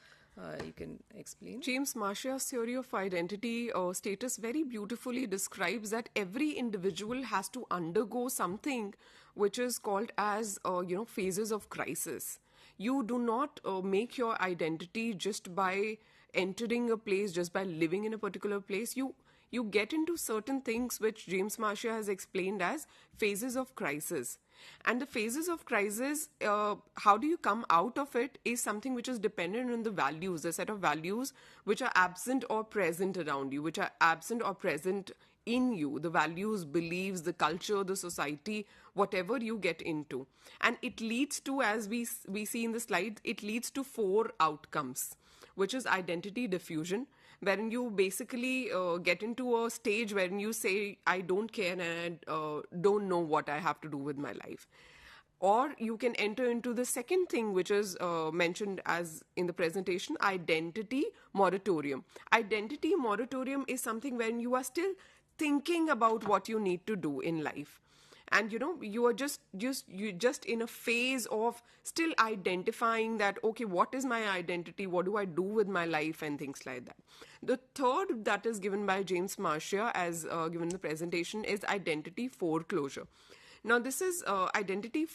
S8: You can explain.
S9: James Marcia's theory of identity status very beautifully describes that every individual has to undergo something which is called as phases of crisis. You do not make your identity just by entering a place, just by living in a particular place. You get into certain things which James Marcia has explained as phases of crisis. And the phases of crisis, how do you come out of it, is something which is dependent on the values, the set of values which are absent or present around you, which are absent or present in you, the values, beliefs, the culture, the society, whatever you get into. And it leads to, as we see in the slide, it leads to 4 outcomes, which is identity diffusion, wherein you basically get into a stage wherein you say, I don't care and I don't know what I have to do with my life. Or you can enter into the second thing, which is mentioned as in the presentation, identity moratorium. Identity moratorium is something when you are still thinking about what you need to do in life. And you are just in a phase of still identifying that, okay, what is my identity, what do I do with my life, and things like that. The third that is given by James Marcia as given in the presentation is identity foreclosure. Now this is identity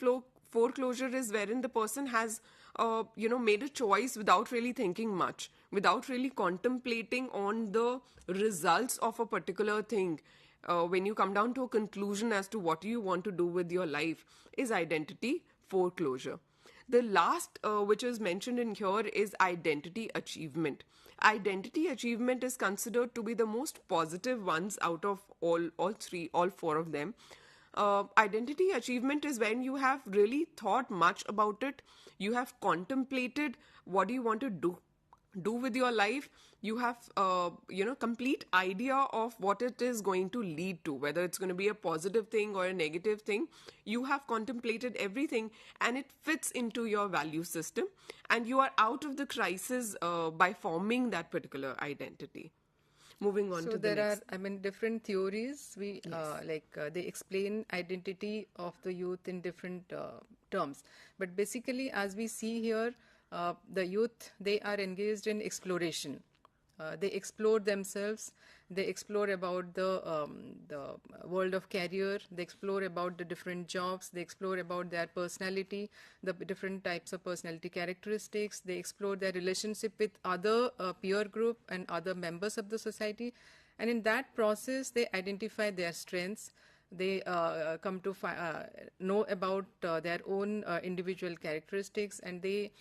S9: foreclosure is wherein the person has made a choice without really thinking much, without really contemplating on the results of a particular thing. When you come down to a conclusion as to what you want to do with your life, is identity foreclosure. The last which is mentioned in here is identity achievement. Identity achievement is considered to be the most positive ones out of all 4 of them. Identity achievement is when you have really thought much about it, you have contemplated what do you want to do with your life, you have complete idea of what it is going to lead to, whether it's going to be a positive thing or a negative thing. You have contemplated everything and it fits into your value system, and you are out of the crisis by forming that particular identity. Moving on to the next.
S8: So there are, different theories. They explain identity of the youth in different terms. But basically, as we see here, the youth, they are engaged in exploration. They explore themselves. They explore about the world of career. They explore about the different jobs. They explore about their personality, the different types of personality characteristics. They explore their relationship with other peer group and other members of the society. And in that process, they identify their strengths. They come to know about their own individual characteristics, and they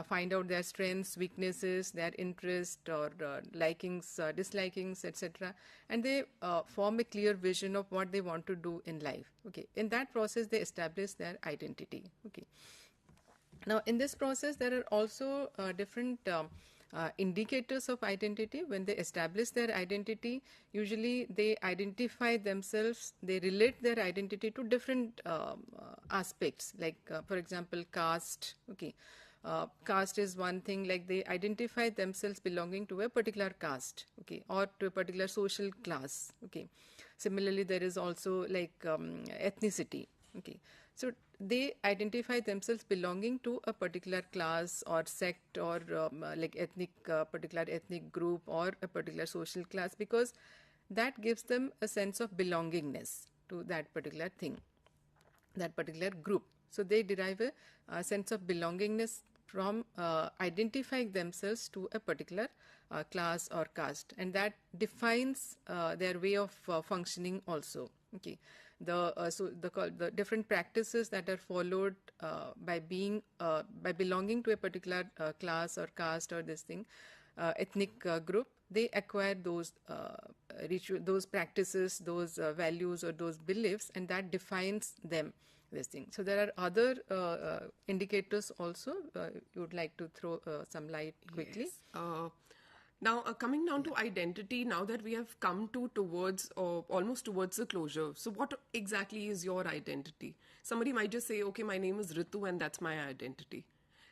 S8: find out their strengths, weaknesses, their interest or likings, dislikings, etc. And they form a clear vision of what they want to do in life. Okay. In that process, they establish their identity. Okay. Now, in this process, there are also different indicators of identity. When they establish their identity, usually they identify themselves, they relate their identity to different aspects, like for example, caste. Okay, caste is one thing, like they identify themselves belonging to a particular caste, okay, or to a particular social class. Okay, similarly, there is also like ethnicity. Okay, so they identify themselves belonging to a particular class or sect or like particular ethnic group or a particular social class, because that gives them a sense of belongingness to that particular thing, that particular group. So they derive a sense of belongingness from identifying themselves to a particular class or caste, and that defines their way of functioning also. Okay. The different practices that are followed by belonging to a particular class or caste or this thing, ethnic group, they acquire those those practices, those values or those beliefs, and that defines them. this thing. So there are other indicators also. You would like to throw some light quickly?
S9: Yes. Now, coming down to identity, now that we have come towards almost towards the closure, so what exactly is your identity? Somebody might just say, okay, my name is Ritu and that's my identity.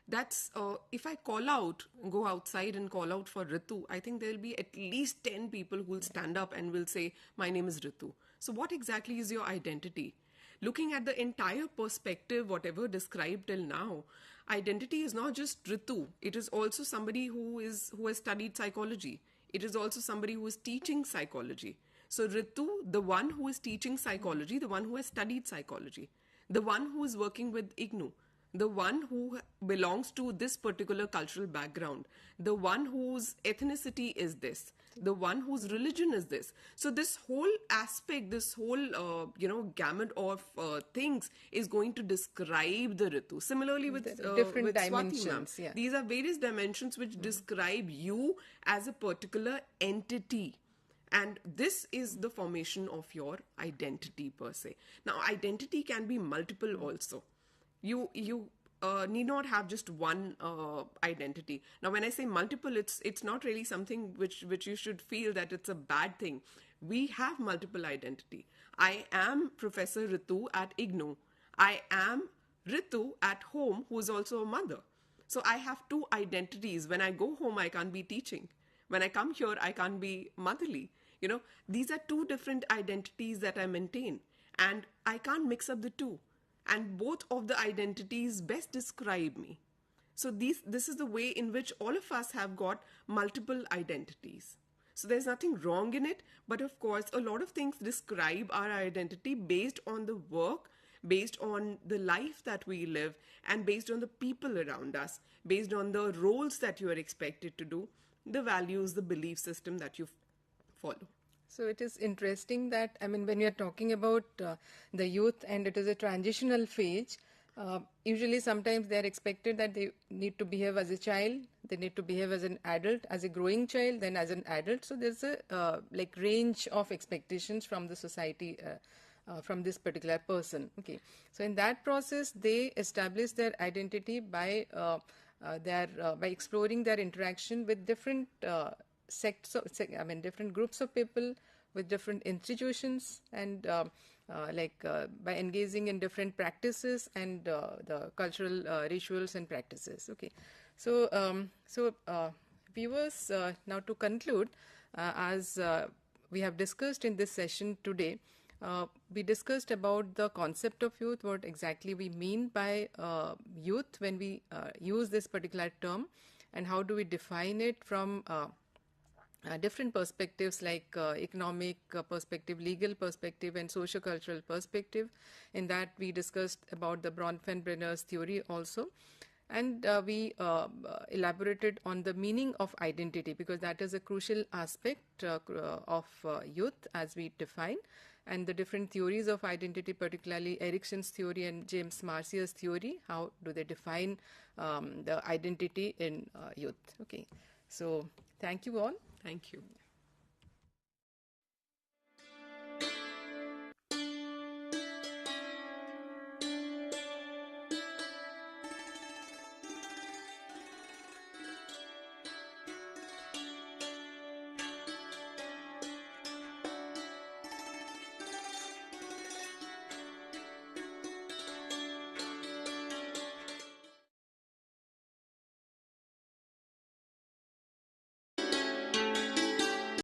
S9: That's, if I go outside and call out for Ritu, I think there'll be at least 10 people who will stand up and will say, my name is Ritu. So what exactly is your identity? Looking at the entire perspective, whatever described till now, identity is not just Ritu. It is also somebody who has studied psychology. It is also somebody who is teaching psychology. So Ritu, the one who is teaching psychology, the one who has studied psychology, the one who is working with IGNOU, the one who belongs to this particular cultural background, the one whose ethnicity is this, the one whose religion is this. So this whole aspect, this whole, gamut of things is going to describe the Ritu. Similarly with
S8: different
S9: with
S8: dimensions.
S9: Swati, yeah. These are various dimensions which describe you as a particular entity. And this is the formation of your identity per se. Now, identity can be multiple also. You need not have just one identity. Now, when I say multiple, it's not really something which you should feel that it's a bad thing. We have multiple identity. I am Professor Ritu at IGNOU. I am Ritu at home, who is also a mother. So I have two identities. When I go home, I can't be teaching. When I come here, I can't be motherly. These are two different identities that I maintain. And I can't mix up the two. And both of the identities best describe me. So this is the way in which all of us have got multiple identities. So there's nothing wrong in it, but of course a lot of things describe our identity based on the work, based on the life that we live, and based on the people around us, based on the roles that you are expected to do, the values, the belief system that you follow.
S8: So it is interesting that, when we are talking about the youth and it is a transitional phase, usually sometimes they are expected that they need to behave as a child, they need to behave as an adult, as a growing child, then as an adult. So there's a range of expectations from the society, from this particular person. Okay. So in that process, they establish their identity by exploring their interaction with different different groups of people, with different institutions, and by engaging in different practices and the cultural rituals and practices. Okay, so viewers, now to conclude, as we have discussed in this session today, we discussed about the concept of youth, what exactly we mean by youth when we use this particular term, and how do we define it from different perspectives like economic perspective, legal perspective, and socio-cultural perspective. In that, we discussed about the Bronfenbrenner's theory also. And we elaborated on the meaning of identity, because that is a crucial aspect of youth as we define, and the different theories of identity, particularly Erickson's theory and James Marcier's theory, how do they define the identity in youth. Okay, so thank you all.
S9: Thank you.